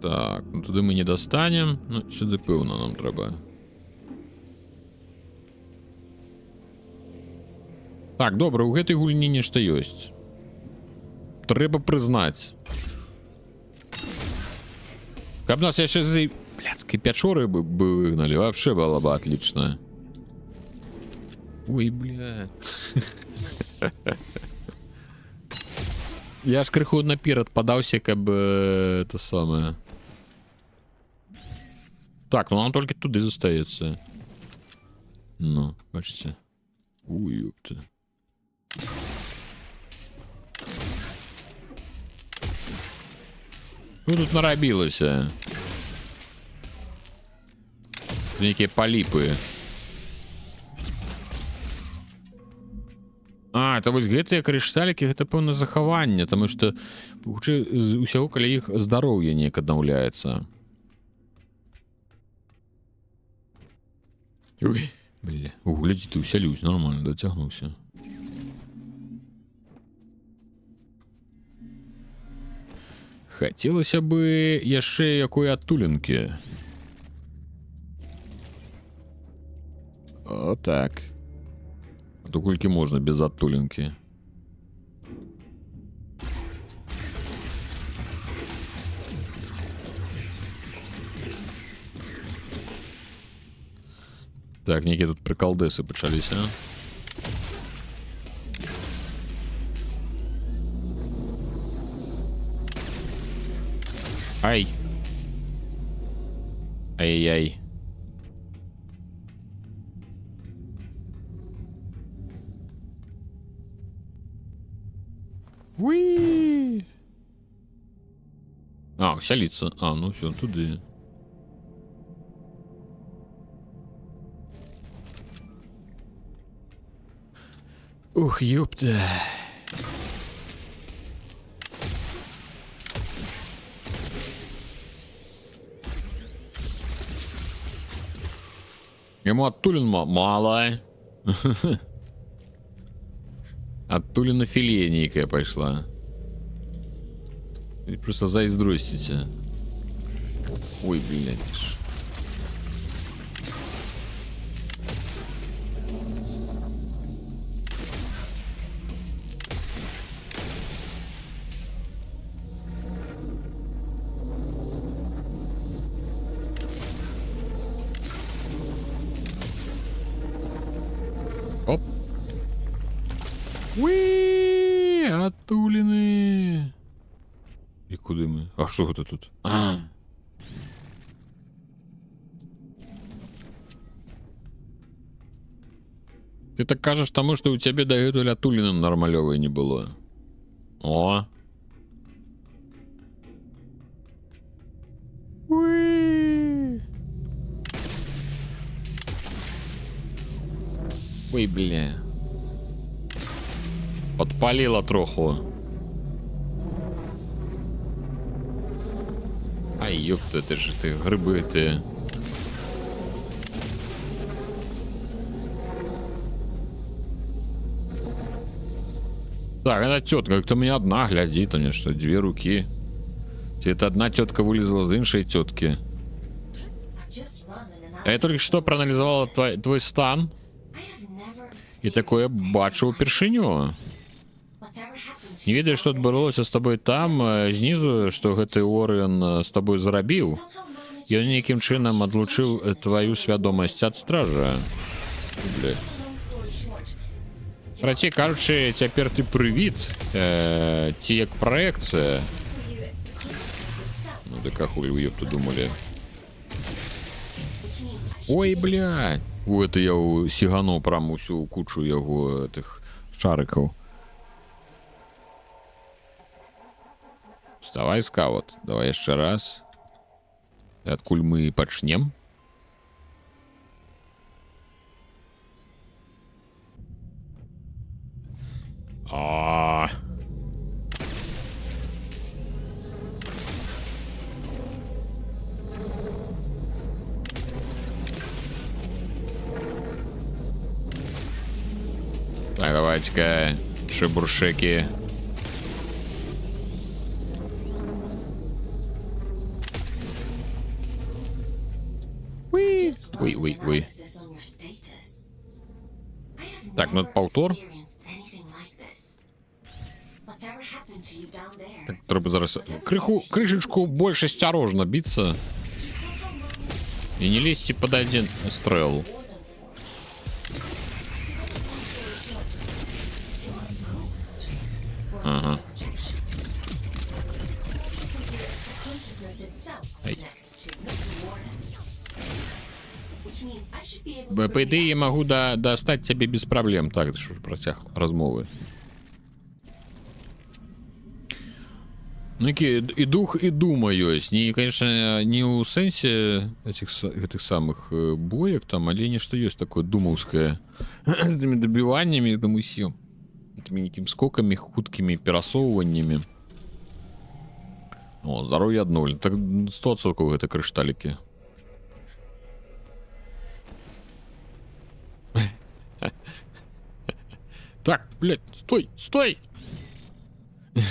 A: Так, ну туды мы не достанем. Ну, сюды пэўна нам трэба. Так, добра, у гэтай гульні нешта ёсць. Трэба прызнаць. Каб нас яшчэ з этой блядскай пячоры бы выгнали, вообще было бы отлично. Ой, блядь. Я ж крыху наперад падаўся, каб это самое. Так, ну нам только туды застаецца. Ну, бачыце. Ой, ёпта. Ну тут нарабілася. Некие полипы. А, это вось гэтыя крышталікі, гэта пэўна захаванне, таму што усяго каля іх здароўе неяк аднаўляецца. Ой, бля, глядзі, ты усялюсь, нормально дацягнуўся. Хацелася бы яшчэ якой адтулінкі. О, так. А то колькі можна без адтулінкі. Так, некие тут приколдесы пачаліся, а? Ай. Ай-яй-яй. Уи. А, вселиться. А, ну все, туды. Ух, ёпта. Ему оттулин мало. Оттулина филе некая пошла. И просто заиздростите. Ой, блядь. І куди ми? А що це тут? А. Ты так кажешь тому, что у тебя до этого Тулина нормалевой не было. О. Уи. Ой, бля. Подпалило троху. Ай, ёпта, это же ты, грибы ты. Так, это тетка, кто меня одна глядит, а не что, две руки. Это одна тетка вылезла с іншей тетки. Я только что проанализовала твой стан. И такое бачу упершыню. Не ведаю, что адбылося с тобой там, снизу, что гэты Орыен с тобой зарабіў. И он неким чынам отлучил твою свядомасць от стража. Бля. Праце кажучы, цяпер ты прывід, ці як праекцыя. Ну так ахуй, ёпту думали. Ой, блядь. У это я сигануў прям усю кучу яго этих шариков. Вставай, скаут. Давай еще раз. Откуль мы пачнем? А. Так, давайте-ка шебуршеки. Ой. Так, ну это повтор. Так, треба зараз крышечку больше осторожно биться. И не лезьте под один стрел. Ага. Ай. По идее, я могу достать тебе без проблем. Так, что ж протяг размовы. Ну, и дух, и дума есть. Не, конечно, не у сенсе этих самых боек там, але нечто есть такое думовское. Этими добиваниями, этому всем. Этими некими скоками, хуткими пересовываниями. О, здоровье 0. Так 100% это кришталики. Так, блядь, стой!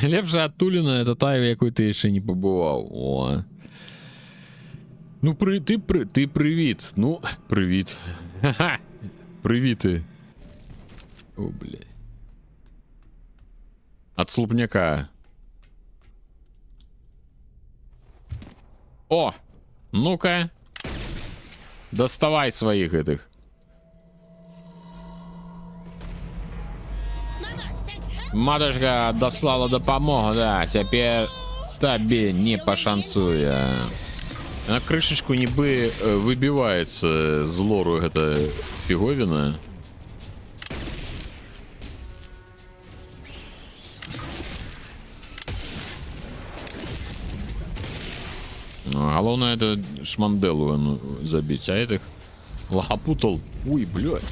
A: Лепше от Тулина это та, в якой ты еще не побывал. О. Ну, ты привіт. Ну, привіт. Ха-ха. Привіти. О, блядь. От слупняка. О! Ну-ка. Доставай своих этих. Матушка дослала допомогу, да, теперь тебе не пошанцує. На крышечку нібы выбивается з лору эта фиговина. Главное это шманделу забить, а этих лохопутал. Ой, блядь.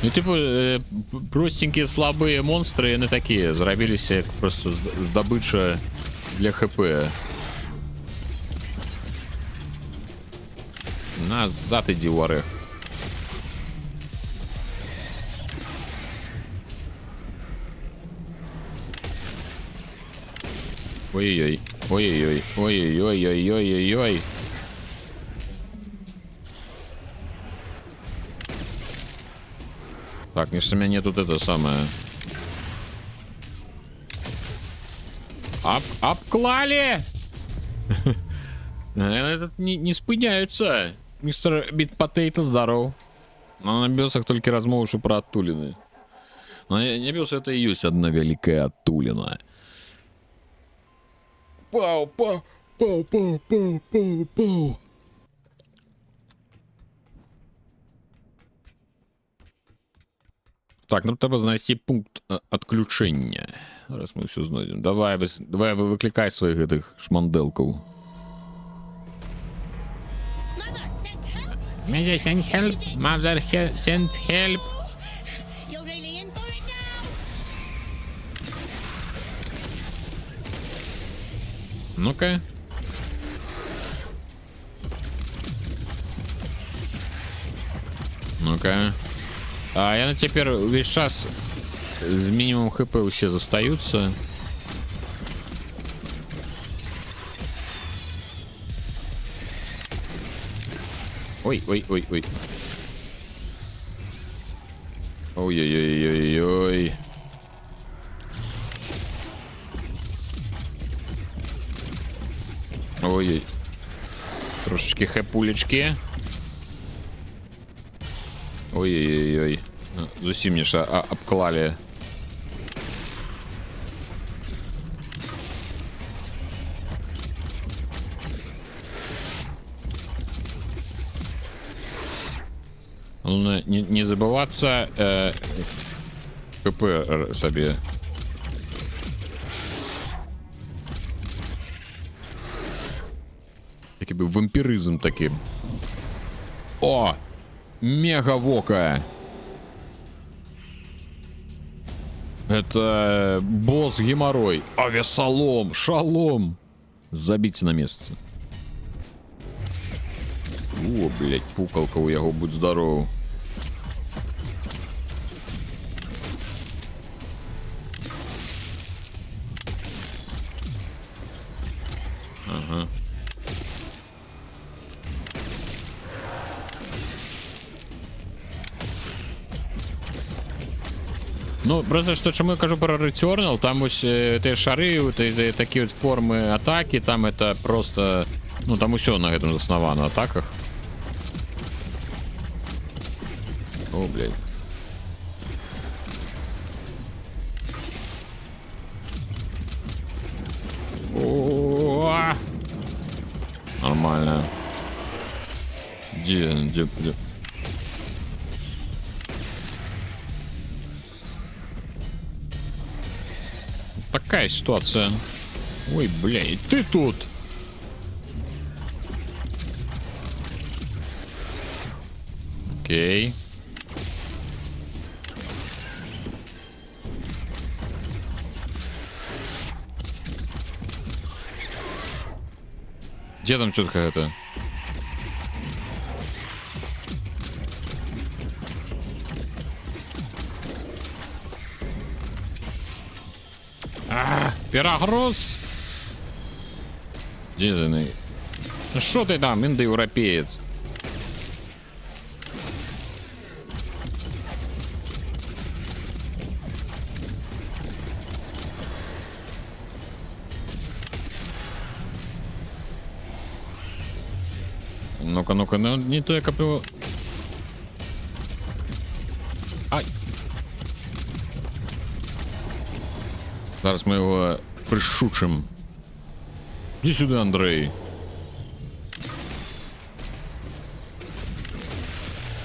A: Ну, типа, простенькие слабые монстры, они такие, зрабились просто добыча для ХП. Назад иди, варех. Ой-ой-ой, ой-ой-ой, ой-ой-ой-ой-ой-ой-ой. Так, конечно, у меня нет тут это самое. Обклали! Этот не спыняются. Мистер Бит Потейто, здоров. Но на бёсах только размовы про оттулины. Но не бёс, это и есть одна великая оттулина. Пау, пау, пау, пау, пау, пау, пау. Так, нам треба знайти пункт отключения. Раз мы все знаем. Давай выкликай своих этих шманделков. Mother send help. Mother send help.
B: You're really in for it now.
A: Ну-ка. Ну-ка. А я теперь весь час с минимум хп все застаются. Ой, ой, ой, ой. Ой-ой-ой-ой-ой. Ой-ой. Трошечки хэпулечки. Ой-ой-ой-ой. Зусім мне ж обклали. Нужно не забываться ПП себе. Такий би вампиризм таким. О! Мега вока. Это босс геморрой. Авиасолом, шалом. Забить на место. О, блядь, пукалка у яго, будь здоров. Ага. Ну, просто что чему я кажу про Returnal, там ось те шары, такие вот формы атаки, там это просто, ну, там все на этом основано, атаках. О, блядь. О-о-о-о! Нормально. Где? Такая ситуация. Ой, блядь, ты тут. Окей. Где там что-то какая-то? Пирогруз. Где ты? Ну что ты там, индоевропеец? Ну-ка, ну не то я коплю. Ай. Зараз мы его пришучим. Иди сюда, Андрей.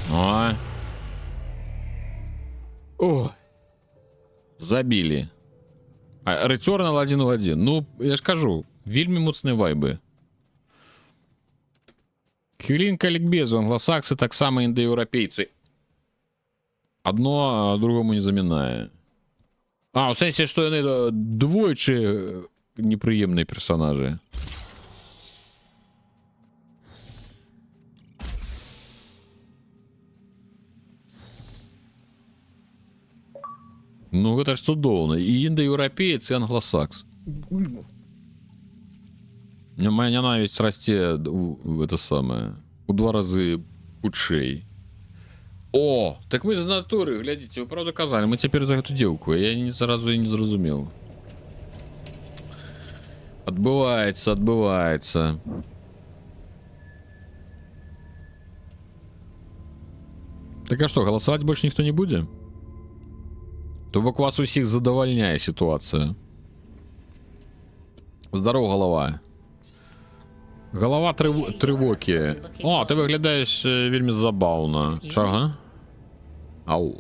A: О. Забили. А Returnal 1.1. Ну, я ж кажу, вельми моцні вайби. Хвилинка лікбезу. Англосакси так само індоєвропейці. Одно другому не замінає. А, в сенсі, що вони двойчі неприємні персонажі. Ну, это ж цудоўна. І індоєвропеєць, і англосакс. Моя ненависть расте в это самое. У 2 разы худшей. О, так мы за натуры, глядите, вы правда казали. Мы теперь за эту девку. Я сразу и не зразумел. Отбывается. Так а что, голосовать больше никто не будет? То бок вас усіх задавальняе ситуация. Здорово, голова. Голова трывокі. О, ты выглядаеш вельмі забаўна. Чага? Ау.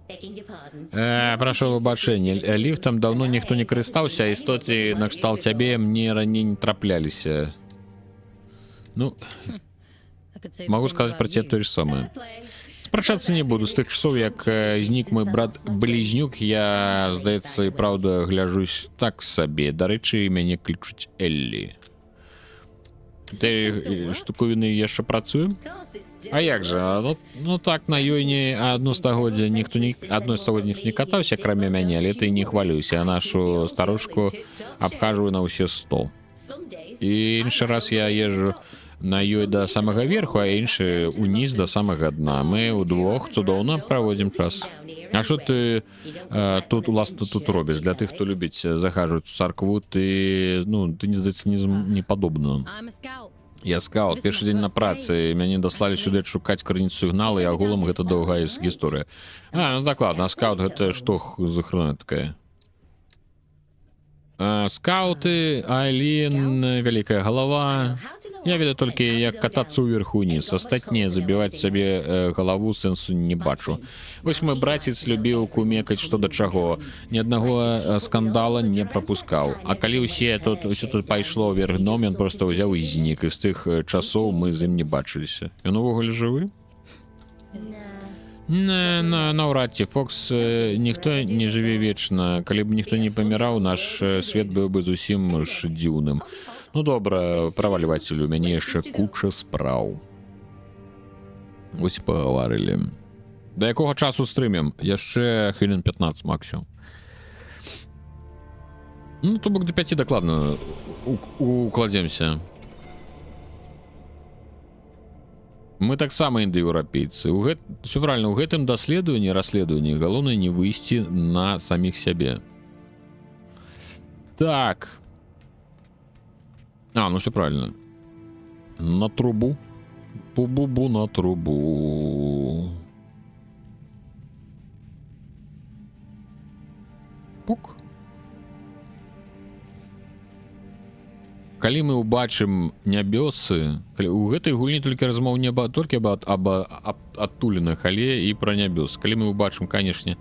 B: Begging your pardon.
A: Прашу выбачэння. Ліфтам давно ніхто не карыстаўся, істоты накшталт цябе мне раней не трапляліся. Ну,
C: I could say the
A: могу
C: same
A: сказаць
C: about
A: пра цябе
C: you.
A: тое ж самае.
B: Play.
A: Спрачацца не буду з тых часоў, як знік мой брат-блізнюк, я, здаецца, і праўда гляжусь так сабе. Дарэчы, мяне клічуць Эллі. Ты штуковіны яшчэ працую?
B: Of course, it's
A: А як жа? Ну так, на ёй не адно стагоддзя ніхто не катаўся, акрамя мяне, але ты не хвалюйся, а нашу старушку абхажваю на ўсе 100.
B: some days.
A: І іншы раз я езжу на ёй да самага верху, а іншы уніз да самага дна. Мы ўдвох цудоўна праводзім час. А што ты тут уласна тут робіш? Для тых, хто любіць захажваць у царкву, ты, ну, ты не здаецца не падобна.
C: I'm a scout.
A: Я скаут, першы дзень на працы, мяне даслалі сюды шукаць крыніцу сігналу, і агулам гэта доўгая гісторыя. Ну дакладна, скаут гэта што за храна такая? Скауты, Айлін, вялікая галава. Я ведаю толькі, як катацца ўверху ўніз. Астатнія забіваць сабе галаву сэнсу не бачу. Вось мой браціц любіў кумекаць што да чаго. Ні аднаго скандала не прапускаў. А калі ўсё тут пайшло вверх дном, ён проста ўзяў і знік. І з тых часоў мы з ім не бачыліся. Ён увогуле жывы? Наўрад ці, Фокс, ніхто не жыве вечна. Калі б ніхто не паміраў, наш свет быў бы зусім ж дзіўным. Ну добра, правальвацелю, у мяне яшчэ куча спраў. Вось пагаварылі. Да якога часу стрымем? Яшчэ хвілін 15 максимум. Ну, то бок до 5 дакладна укладземся. Мы таксама індаеўрапейцы. Все правильно, у гэтым расследаванні галоўнае не выйсці на саміх сябе. Так. Ну все правильно. На трубу. Бу-бу-бу на трубу. Пук. Калі мы ўбачым нябёсы, у гэтай гульні толькі размоў не толькі аб адтулінах, але і пра нябёс. Калі мы ўбачым, канешне,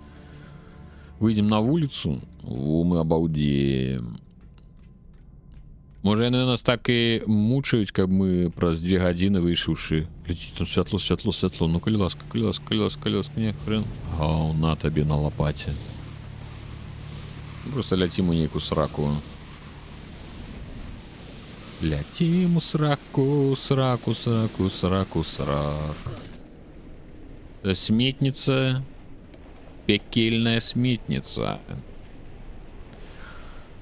A: выйдзем на вуліцу, мы абалдеем. Можа, яны нас так і мучаюць, каб мы праз 2 гадзіны выйшаўшы. Глядзіце, там святло. Ну, калі ласка, не хрен. На табе на лапаце. Просто ляцім у нейкую сраку. Ляцім у сраку. Сметница. Пекельная сметница.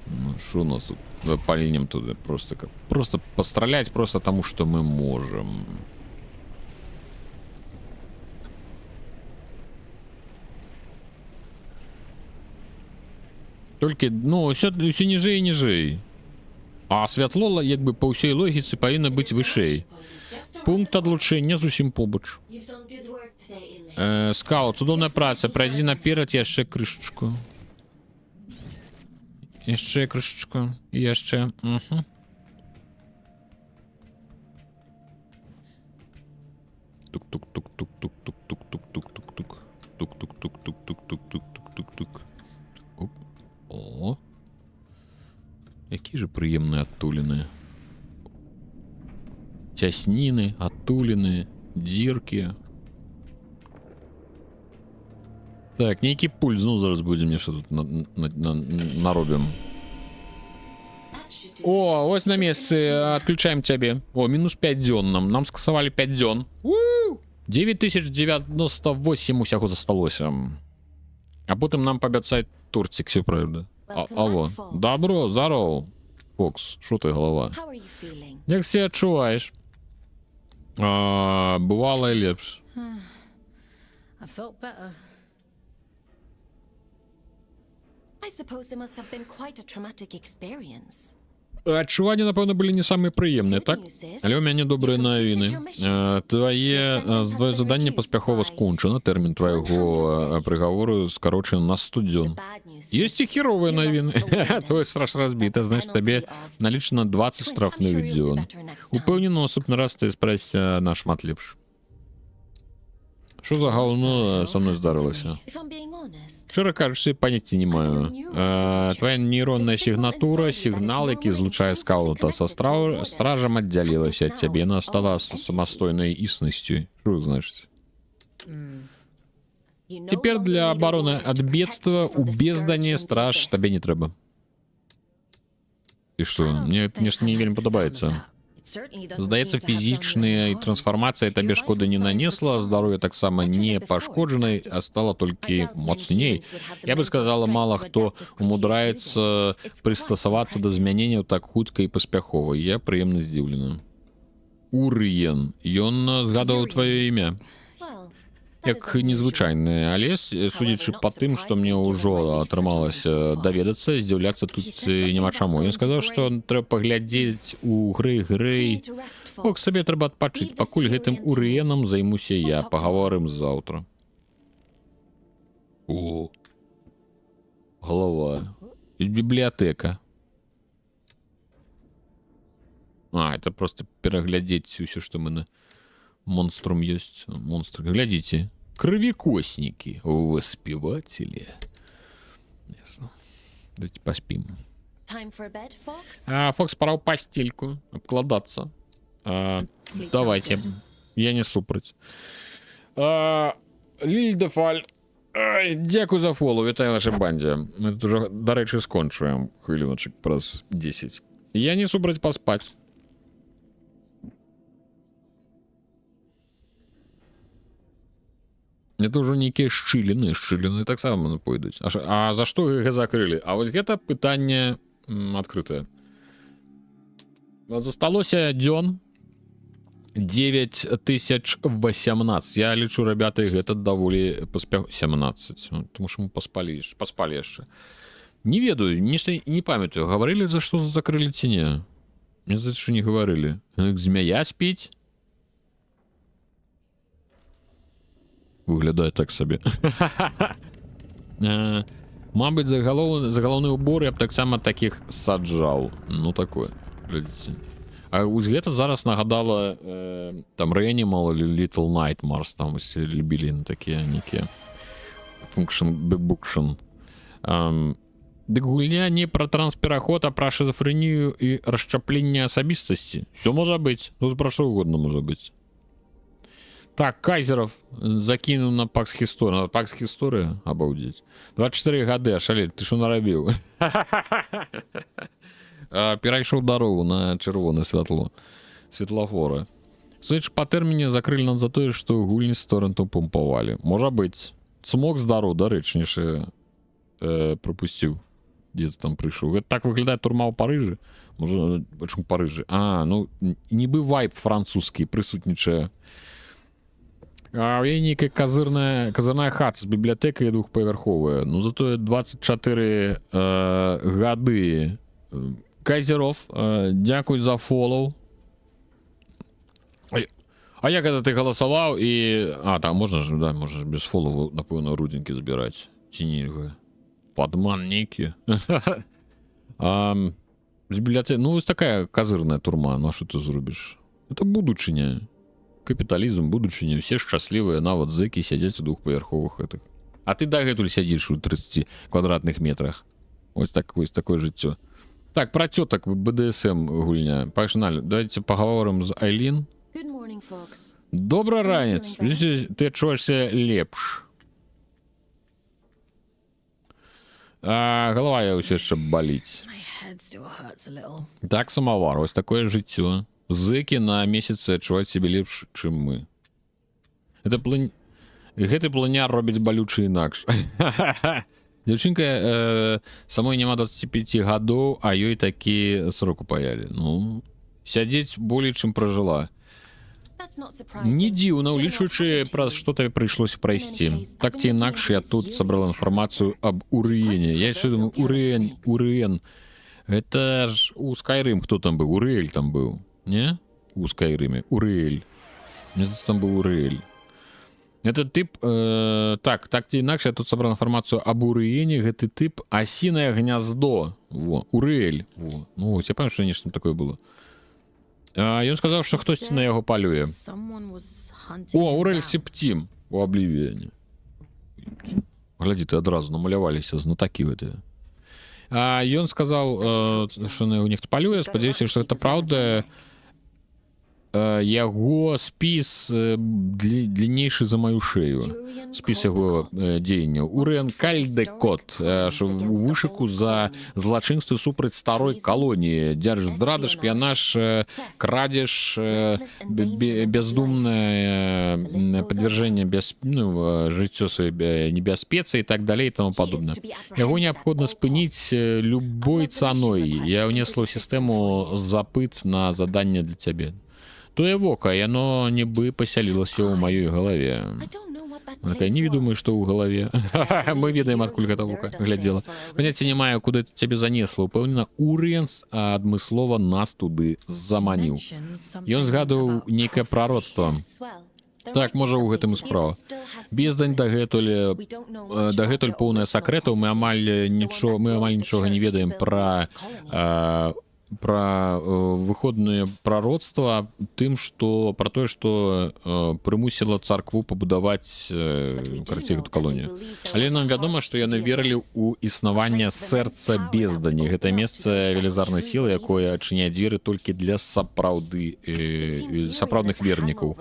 A: Ну, что у нас тут? Давай пальнем туда. Просто пострелять просто тому, что мы можем. Только, ну, все ніжэй і ніжэй. А святло, як бы па ўсёй логіцы, павінна быць вышэй. Пункт адлучэння зусім побач. Скаут, цудоўная праца. Прайдзі наперад яшчэ крышачку. Яшчэ крышачку. Яшчэ. Тук-тук-тук-тук-тук-тук-тук-тук-тук-тук. Тук-тук-тук-тук-тук-тук-тук-тук. О. Якія же прыемныя адтуліны. Цясніны, адтуліны, дзіркі. Так, нейкі пульс, ну зараз будзем нешта тут наробім. О, вось на месцы, адключаем цябе. О, минус 5 дзён нам скасавалі 5 дзён. 9098 усяго засталося. А потым нам пабяцаюць турцік, все правда. Алло, добро, здорово. Фокс, что ты, голова? Як себя адчуваеш? Бывало и лепш.
C: I felt better.
D: I suppose it must have been quite a traumatic experience.
A: Адчуванні, напэўна, былі не самыя прыемныя, так? Але ў мяне добрыя навіны. Твае заданне паспяхова скончана, тэрмін твайго прыгавору скарочаны на 100 дзён. Ёсць і херовыя навіны. Твой страж разбіта, значит, табе налічана 20 штрафных дзён. Упэўнены, наступны раз ты справішся нашмат лепш. Што за гаўно са мной здарылася? Шчыра кажучы, паняцця не маю. Твая нейронная сігнатура, сігнал, які злучае скаўта са стражам, аддзялілася ад цябе, яна стала самастойнай існасцю. Што значыць? Цяпер для абароны ад бедства у бездані страж табе не трэба. І што? Мне нешта не вельмі падабаецца. Здаецца, фізічная трансфармацыя табе шкоды не нанесла, здароўе таксама не пашкоджанай, а стала толькі моцней. Я бы сказала, мала хто умудраецца прыстасавацца да змяненняў так хутка і паспяхова. Я прыемна здзіўлена. Урыен. Ён згадаў тваё імя. Як незвычайны, але судзячы па тым, што мне ўжо атрымалася даведацца, здзіўляцца тут няма чаму. Ён сказаў, што трэба паглядзець у грэй. Ок, сабе трэба адпачыць, пакуль гэтым урыенам займуся я. Пагаворым заўтра. О, голова. Бібліятэка. Это просто пераглядзець усё, што мы на монструм ёсць. Монстр. Глядзіце. Кровікоснікі. Воспеватели. Ясно. Давайте поспим. Фокс, пора ў пастельку. Обкладаться. Давайте. Я не супраць. Лильдефаль. Дякую за фолу. Вітаю нашай бандзе. Мы тут уже, дарэчы, скончуем. Хвилиночек праз 10. Я не супраць паспаць. Это ўжо нейкія шчыліны таксама пойдуць. А за што іх закрылі? А вось гэта пытанне адкрытае. Засталося дзён 9018. Я лічу, ребята, гэта даволі паспех 17. Тому што мы паспалі яшчэ. Не ведаю, нешта не памятаю. Гаварылі, за што закрылі ці не? Мне здаецца, што не гаварылі. Змяя спіць? Выглядае так сабе. Мабыць, за галоўны ўбор я б таксама такіх саджаў. Ну, такое. Глядзіце. А вось гэта зараз нагадала там Reanimal или Little Nightmares, там, если любілі на такія нейкія функшн. Дык гульня не пра транспераход, а пра шизофрэнію і расчапленне асабістасці. Все можа быць. Тут пра што угодно можа быць. Так, Кайзеров закінуў на Пакс Гісторыя. Пакс Гісторыя? Абаўдзець. 24 гады, ашалеть, ты што нарабіў? Перайшоў дарогу на чырвонае святло. Светлафора. Судзячы па тэрміне, закрылі нам за тое, што гульні з торренту помпавалі. Можа быць. Цмок здароў, дарэчніше, пропусціў. Дзе-то там прыйшоў. Гэта так выглядае турма ў Парыжы? Можа, чым Парыжы? Ну, нібы вайб французскі прысутнічае. А ў яе нейкая казырная хата з бібліятэкай двухпавярховая. Ну, затое 24 гады. Кайзеров, дзякуй за фолоу. А як гэта ты галасаваў і... там можна ж, да, можна ж без фолоу, напэўна, рудзенькі збіраць. Ці нельга? Падман нейкі. З бібліятэкай... Ну, вось такая казырная турма. Ну, а што ты зробіш? Это будучыня. Капіталізм, будучыня, усе шчаслівыя, нават зэкі сядзяць у двухпавярховых гэтых. А ты дагэтуль сядзіш у 30 квадратных метрах. Вось такое жыццё. Так, пра цётак БДСМ гульня. Пагналі, давайте пагаворым з Айлін. Добры ранец. Ты адчуваешся лепш. Галава я ўсё яшчэ баліць. Так, самавар, ось такое жыццё. Зэкі на месяцы адчуваць сябе лепш, чым мы. Гэты планяр робіць балючы інакш. Дзяўчынка самой няма 25 гадоў, а ёй такі срок упаялі. Ну, сядзець болей, чым пражыла. Не дзіўна, улічваючы, праз што табе прыйшлося прайсці. Так ці інакш, я тут сабрала інфармацыю аб Урыене. Я яшчэ думаю, Урыен. Это ж у Skyrim кто там был? Уриэль там был, не? У Skyrim. Уриэль. Мне кажется, там был Уриэль. Этот тип... так ці інакш, я тут собрал информацию об Урыене. Гэты тип осиное гнездо. Во, Уриэль. Во. Ну, ось, я пам'ятаю, що раніше там такое було. Ён сказав, що хтось на яго палює.
C: Someone was hunting
A: О,
C: him
A: Урель
C: down.
A: Септім у Облівіані. Глядзі, ты адразу намаляваліся знатакі гэты. Ён сказаў, што на яго нехто палюе, спадзяюся, што гэта праўда. Яго спіс дліннейшы за маю шею. Спіс яго дзеянняў. Урен Кальдекот, што у вышыку за злачынствы супраць старой калоніі. Дзяржздрада, шпіянаж, крадзеж, бездумнае падвяржэнне жыццё сваёй небяспецы і так далей і таму падобна. Яго неабходна спыніць любой цаной. Я ўнесла ў сістэму запыт на заданне для цябе. Тое вока, яно нібы пасялілася ў маёй галаве. Такая, не думаю, што ў галаве. Мы ведаем, адкуль гэта вока глядзела. Паняцця не маю, куды цябе занесла. Упэўнена, Уренс адмыслова нас туды заманіў. Ён згадваў нейкае прароцтва. Так, можа, у гэтым і справа. Бездань дагэтуль поўная сакрэтаў. Мы амаль нічога не ведаем пра выходныя прароцтва тым, што пра тое, што прымусіла царкву пабудаваць карацей гэту калонію. Але нам вядома, што яны верылі ў існаванне сэрца бездані. Гэта месца велізарнай сілы, якое адчыняе дзверы толькі для сапраўдных вернікаў.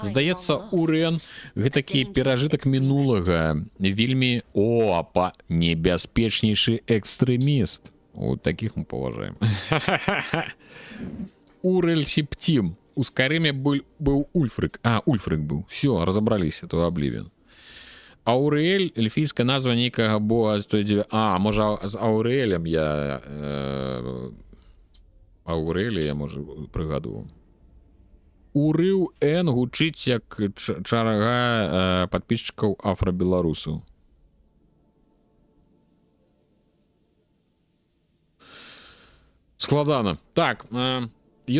A: Здаецца, Урен гэтакі перажытак мінулага, вельмі небяспечнейшы экстрэміст. Вот таких мы поважаем. Урель Септим. У Скайриме был Ульфрик. Ульфрик был. Все, разобрались, это Обливион. Аурель, эльфійська назва нейкага бога. Може, з Аурелем я... Аурелі я, може, пригадував. Урыў Н гучыць як чарага падпісчыкаў афрабеларусаў. Складана. Так, ён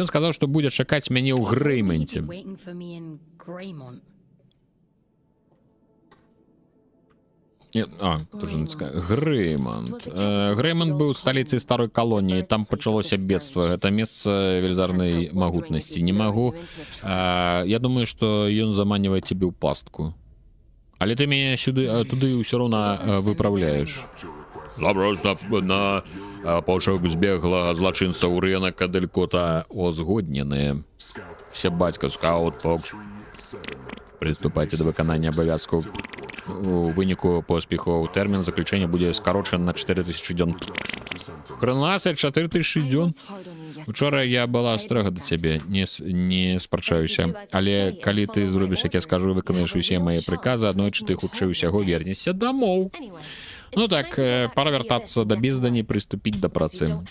A: сказаў, што будзе чакаць мяне ў Грэймонце. Грэймонт. Грэймонт быў сталіцай старой калоніі, там пачалося бедства. Гэта месца велізарнай магутнасці. Не магу. Я думаю, што ён заманівае цябе ў пастку. Але ты мяне туды ўсё роўна выпраўляеш. Забрось на пошук збегла злачынца Урена Каделькота узгодненыя. Все бацька скаут Фокс. Приступайте до выканання абавязкаў. У выніку поспеху тэрмін заключэння будзе скарочаны на 4000 дзён. 4000 дзён? Учора я была строга да цябе, не спрачаюся. Але калі ты зробіш, як я скажу, выканаеш усе мае прыказы, аднойчы ты хутчэй усяго вернешся дамоў. Ну так, пора вяртацца да бездані, прыступіць да працы.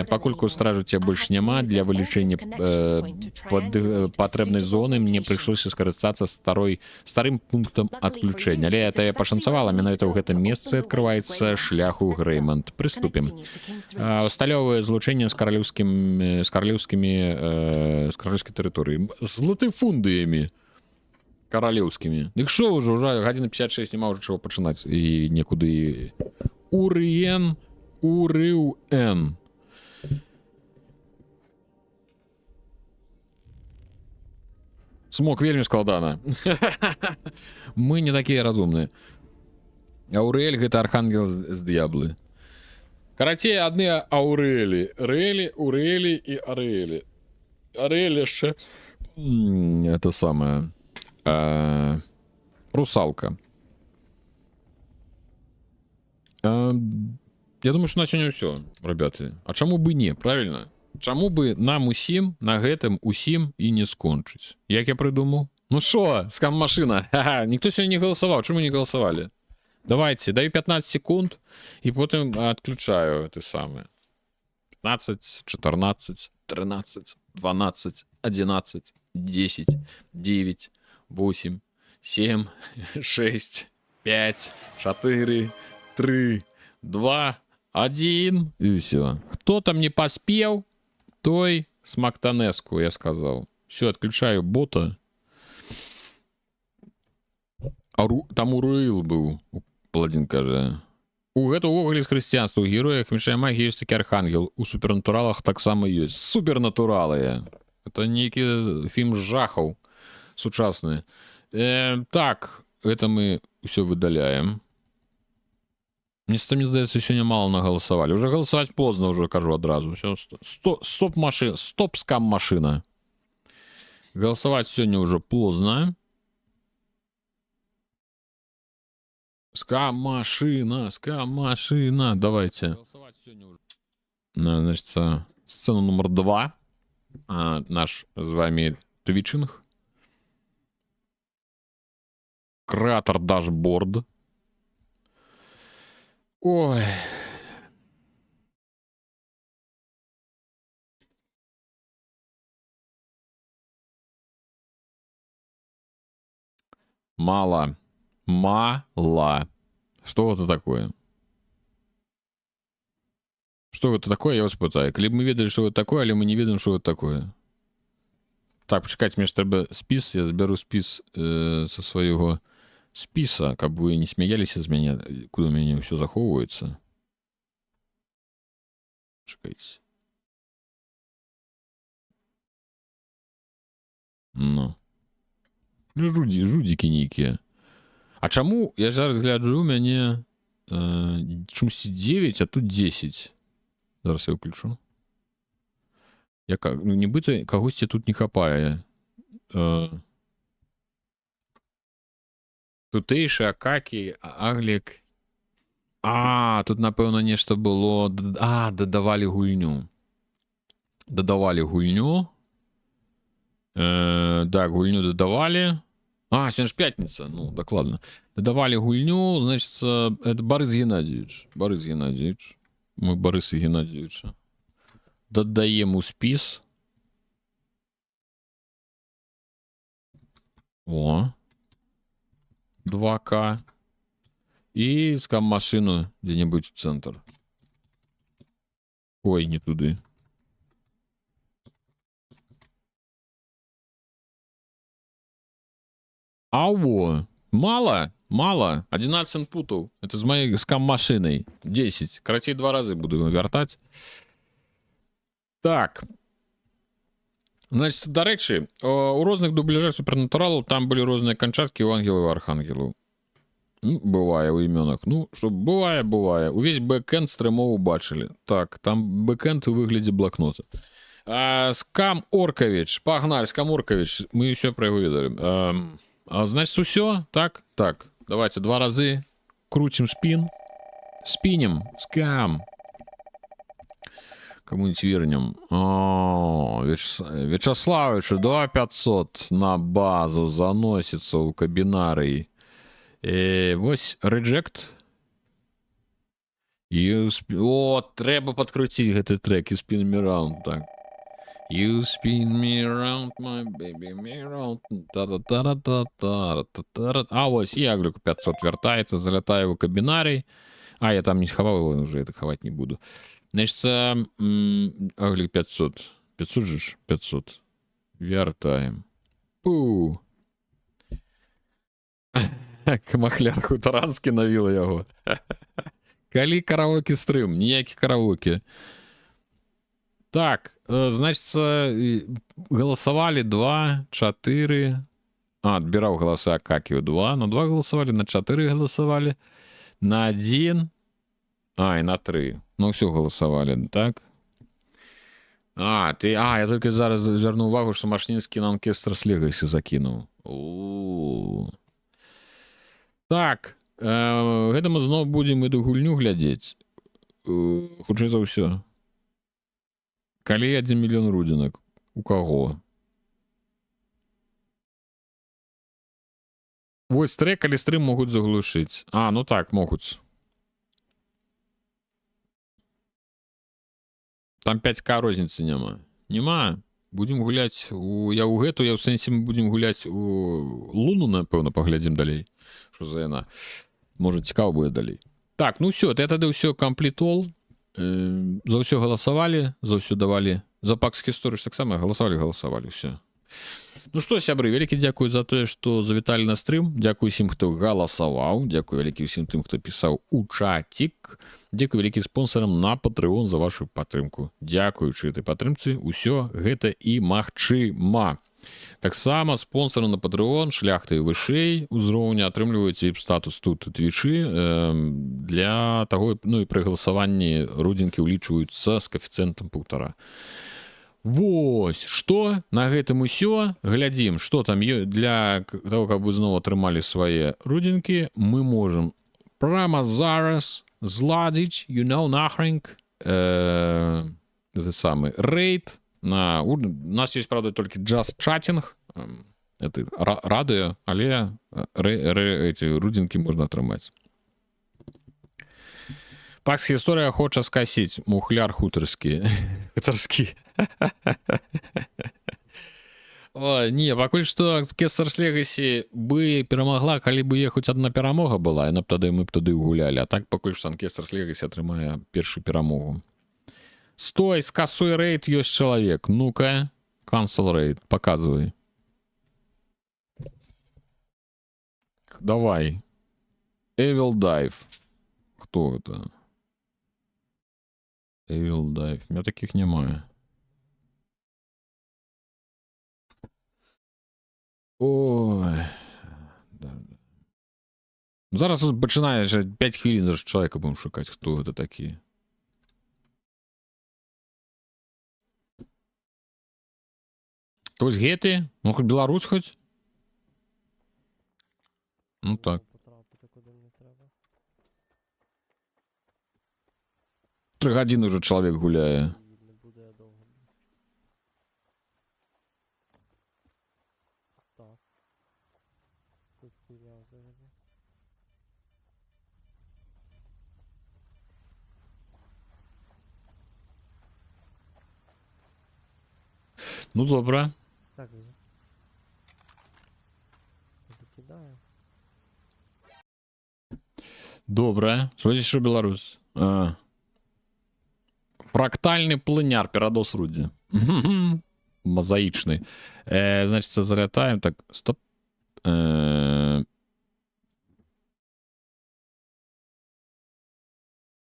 A: Пакольку стражу цябе больш няма, для вылічэння патрэбнай зоны мне прыйшлося скарыстацца старым пунктам адключэння. Але табе пашанцавала, менавіта ў гэтым месцы адкрываецца шлях у Грэймонт. Прыступім. Сталёвае злучэнне з каралеўскай тэрыторыі. З латыфундыямі каралеўскімі. Дык што ўжо, гадзіна 56, няма ўжо чаго пачынаць і некуды. Урыен, Урыў Н. Смог вельмі складана. Мы не такія разумныя. Аурель гэта архангел з д'яблы. Карацей, адны Аурелі. Рэлі, Урэлі і Арэлі. Арэлі яшчэ... Это самае... Русалка. Я думаю, что на сегодня все, ребята. А чаму бы не, правильно? Чаму бы нам усім на гэтым усім і не скончыць? Як я придумал? Ну шо, скам-машина? Никто сегодня не голосовал. Чему не голосовали? Давайте, даю 15 секунд и потом отключаю это самое. 15, 14, 13, 12, 11, 10, 9, 8, 7, 6, 5, 4, 3, 2, Один. И все. Кто там не поспел, той смактанеску, я сказал. Все, отключаю бота. Там Уруил быў, Паладзін кажа. У гэта ўвогуле з хрысціянства. У героях мішай магіі ёсць такі архангел. У супернатуралах таксама ёсць. Супернатуралы. Это нейкі фільм жахаў сучасны. Так, гэта мы ўсё выдаляем. Мне здаецца, сёння мало нагаласавалі. Уже галасаваць позна, уже кажу адразу. Стоп скам машина. Галасаваць сёння уже позна. Скам машина. Давайте. Значит, сцена номер 2. Наш с вами твичинг. Креатор дашборд. Ой. Мало. Что это такое? Что это такое, я вас пытаю. Либо мы ведали, что это такое, или мы не ведаем, что это такое. Так, почекайте, мне же треба спис. Я заберу спис со своего списа, как бы вы не смеялись из меня, куда у меня все заховывается. Чекайте. Ну. Жудики некие. А чаму, я зараз гляджу, у мяне чомусь 9, а тут 10. Зараз я выключу. Ну, нібыта кагосьці тут не хапае. Тутэйшы, Акакі, Аглік. Тут, напэўна, нешта было... дадавалі гульню. Так, гульню дадавалі. Сегодня ж пятница, ну, докладно. Додавали гульню, значит, это Борис Геннадьевич. Мы Бориса Геннадьевича. Додаем у спис. О. 2К. И скам машину где-нибудь в центр. Ой, не туды. Аво, мало. 11 инпутов. Это с моей скам-машиной. 10. Короче, 2 раза буду вертать. Так. Значит, до речі, у розных дубляжах супернатуралов там были разные кончатки у ангелов и архангелов. Ну, бывает у именах. Ну, что бывает. Увесь бэкэнд стримов убачили. Так, там бэкэнд в выгляде блокнота. Скам Оркович. Погнали, Скам Оркович. Мы еще про его видали. Значит, все? Так? Так. Давайте 2 раза крутим спин. Спинем. Скам. Кому-нибудь вернем. Вячеславовичу 2500 на базу заносится у кабинарий. Вось reject. О, треба подкрутить этот трек. You spin me round. Так. You spin me around, my baby, me around. А ось і Агліку 500 вертається, залітає у кабінарій. Я там не ховав, вже это ховать не буду. Значит, Аглік 500. 500 же ж? 500. Вертаем. Пу. Махляр Хуторанський навіла його. Калі караоке стрим? Ніякі караоке. Так, значит, голосовали 2, 4. Отбирал голоса Акакио 2. На 2 голосовали, на 4 голосовали. На 1. И на 3. Ну, все голосовали, так? Я только зараз звернув увагу, що Машнінський на оркестр з Легасі закинув. Так, гэта мы зноў будем эту гульню глядзець. Хутчэй за ўсё. Калі 1 мільён рудзінак? У каго? Вось трек, калі стрым могуць заглушыць. Ну так, могуць. Там 5К розніцы няма. Нема. Будем гуляць я ў сэнсе мы будем гуляць у Луну, напэўна, паглядзім далей. Што за яна? Можа, цікава будзе далей. Так, ну все, я тады ўсё комплітол. За ўсё галасавалі, за ўсё давалі. За пакс гісторыі так само галасавалі, все. Ну што, сябры, вялікі дзякуй за тое, што завіталі на стрым. Дзякуй усім, хто галасаваў. Дзякуй вялікі ўсім тым, хто пісаў у чатик. Дзякуй вялікі спонсорам на Patreon за вашу падтрымку. Дзякуючы этой падтрымцы, ўсё гэта і магчыма. Таксама спонсоры на Patreon шляхты вышэй узроўня атрымліваюць статус тут твічы для таго, ну і пры галасаванні родзінкі ўлічваюцца з каэфіцыентам 1,5. Вось, што на гэтым усё. Глядзім, што там для того, каб вы зноў атрымалі свае родзінкі. Мы можам прямо зараз зладзіць, nothing, этот самы рейд. У нас есть, правда, только джаз-чатинг, это радыё, але эти рудзінкі можна атрымаць. Пакс гісторыя хоча скасіць мухляр хутарскі. Не, пакуль што Кесарс Легасі бы перамагла, калі бы е хоць адна перамога была, і мы б тады гулялі. А так пакуль што Кесарс Легасі атрымае першую перамогу. Стой, скасуй рейд, ёсць чалавек. Ну-ка, cancel рейд, показывай. Давай. Evil Dive. Кто это? Evil Dive. У меня таких немає. Ой. Зараз пачынае же 5 хвілін за чалавека будем шукаць, хто гэта такі. Хтось гэты? Ну, хоць беларус хоць? Ну так. 3 гадзіны ўжо чалавек гуляе. Ну, добра.
D: Так, закидаю.
A: Добра. Що беларус? Фрактальны плыняр, перадос Рудзі. Мозаічны. Значит, залятаем. Так, стоп. Я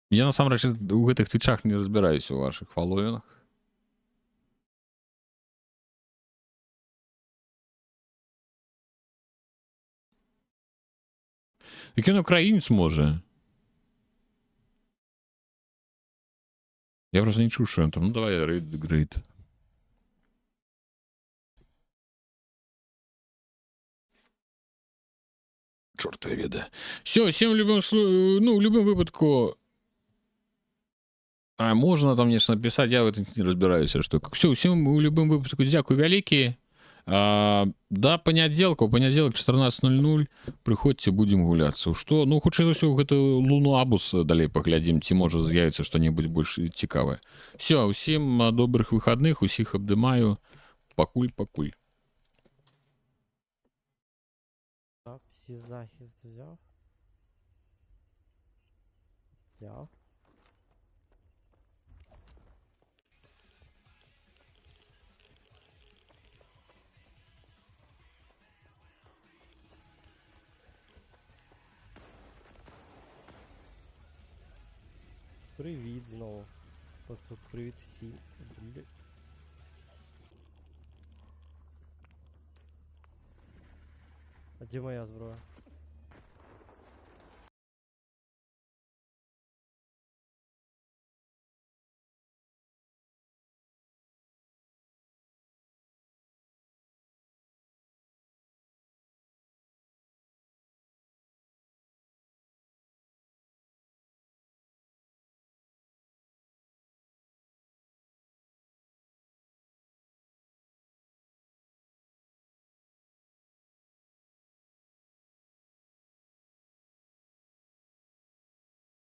A: насамрэч у гэтых твічах не разбіраюся у ваших фалоўінах. Які ён украінец можа? Я просто не чуў, що ён там. Ну, давай, рейд, грейд. Чорт я ведаю. Все, всем в любым выпадку... А, можна там нешта написать, я в этом не разбираюсь, что. Все, всем в любым выпадку дзякуй вялікі. Да панядзелка, у панядзелак 14:00 прыходзьце, будзем гуляцца. Што? Ну, хутчэй за ўсё, гэта Луну Абус далей паглядзім, ці можа з'явіцца што-небудзь больш цікавае. Все, усім добрых выхадных, усіх абдымаю. Пакуль.
D: Так, всі захист взяв. Взяв. Привіт знову. Пацук, привіт всім. А де моя зброя?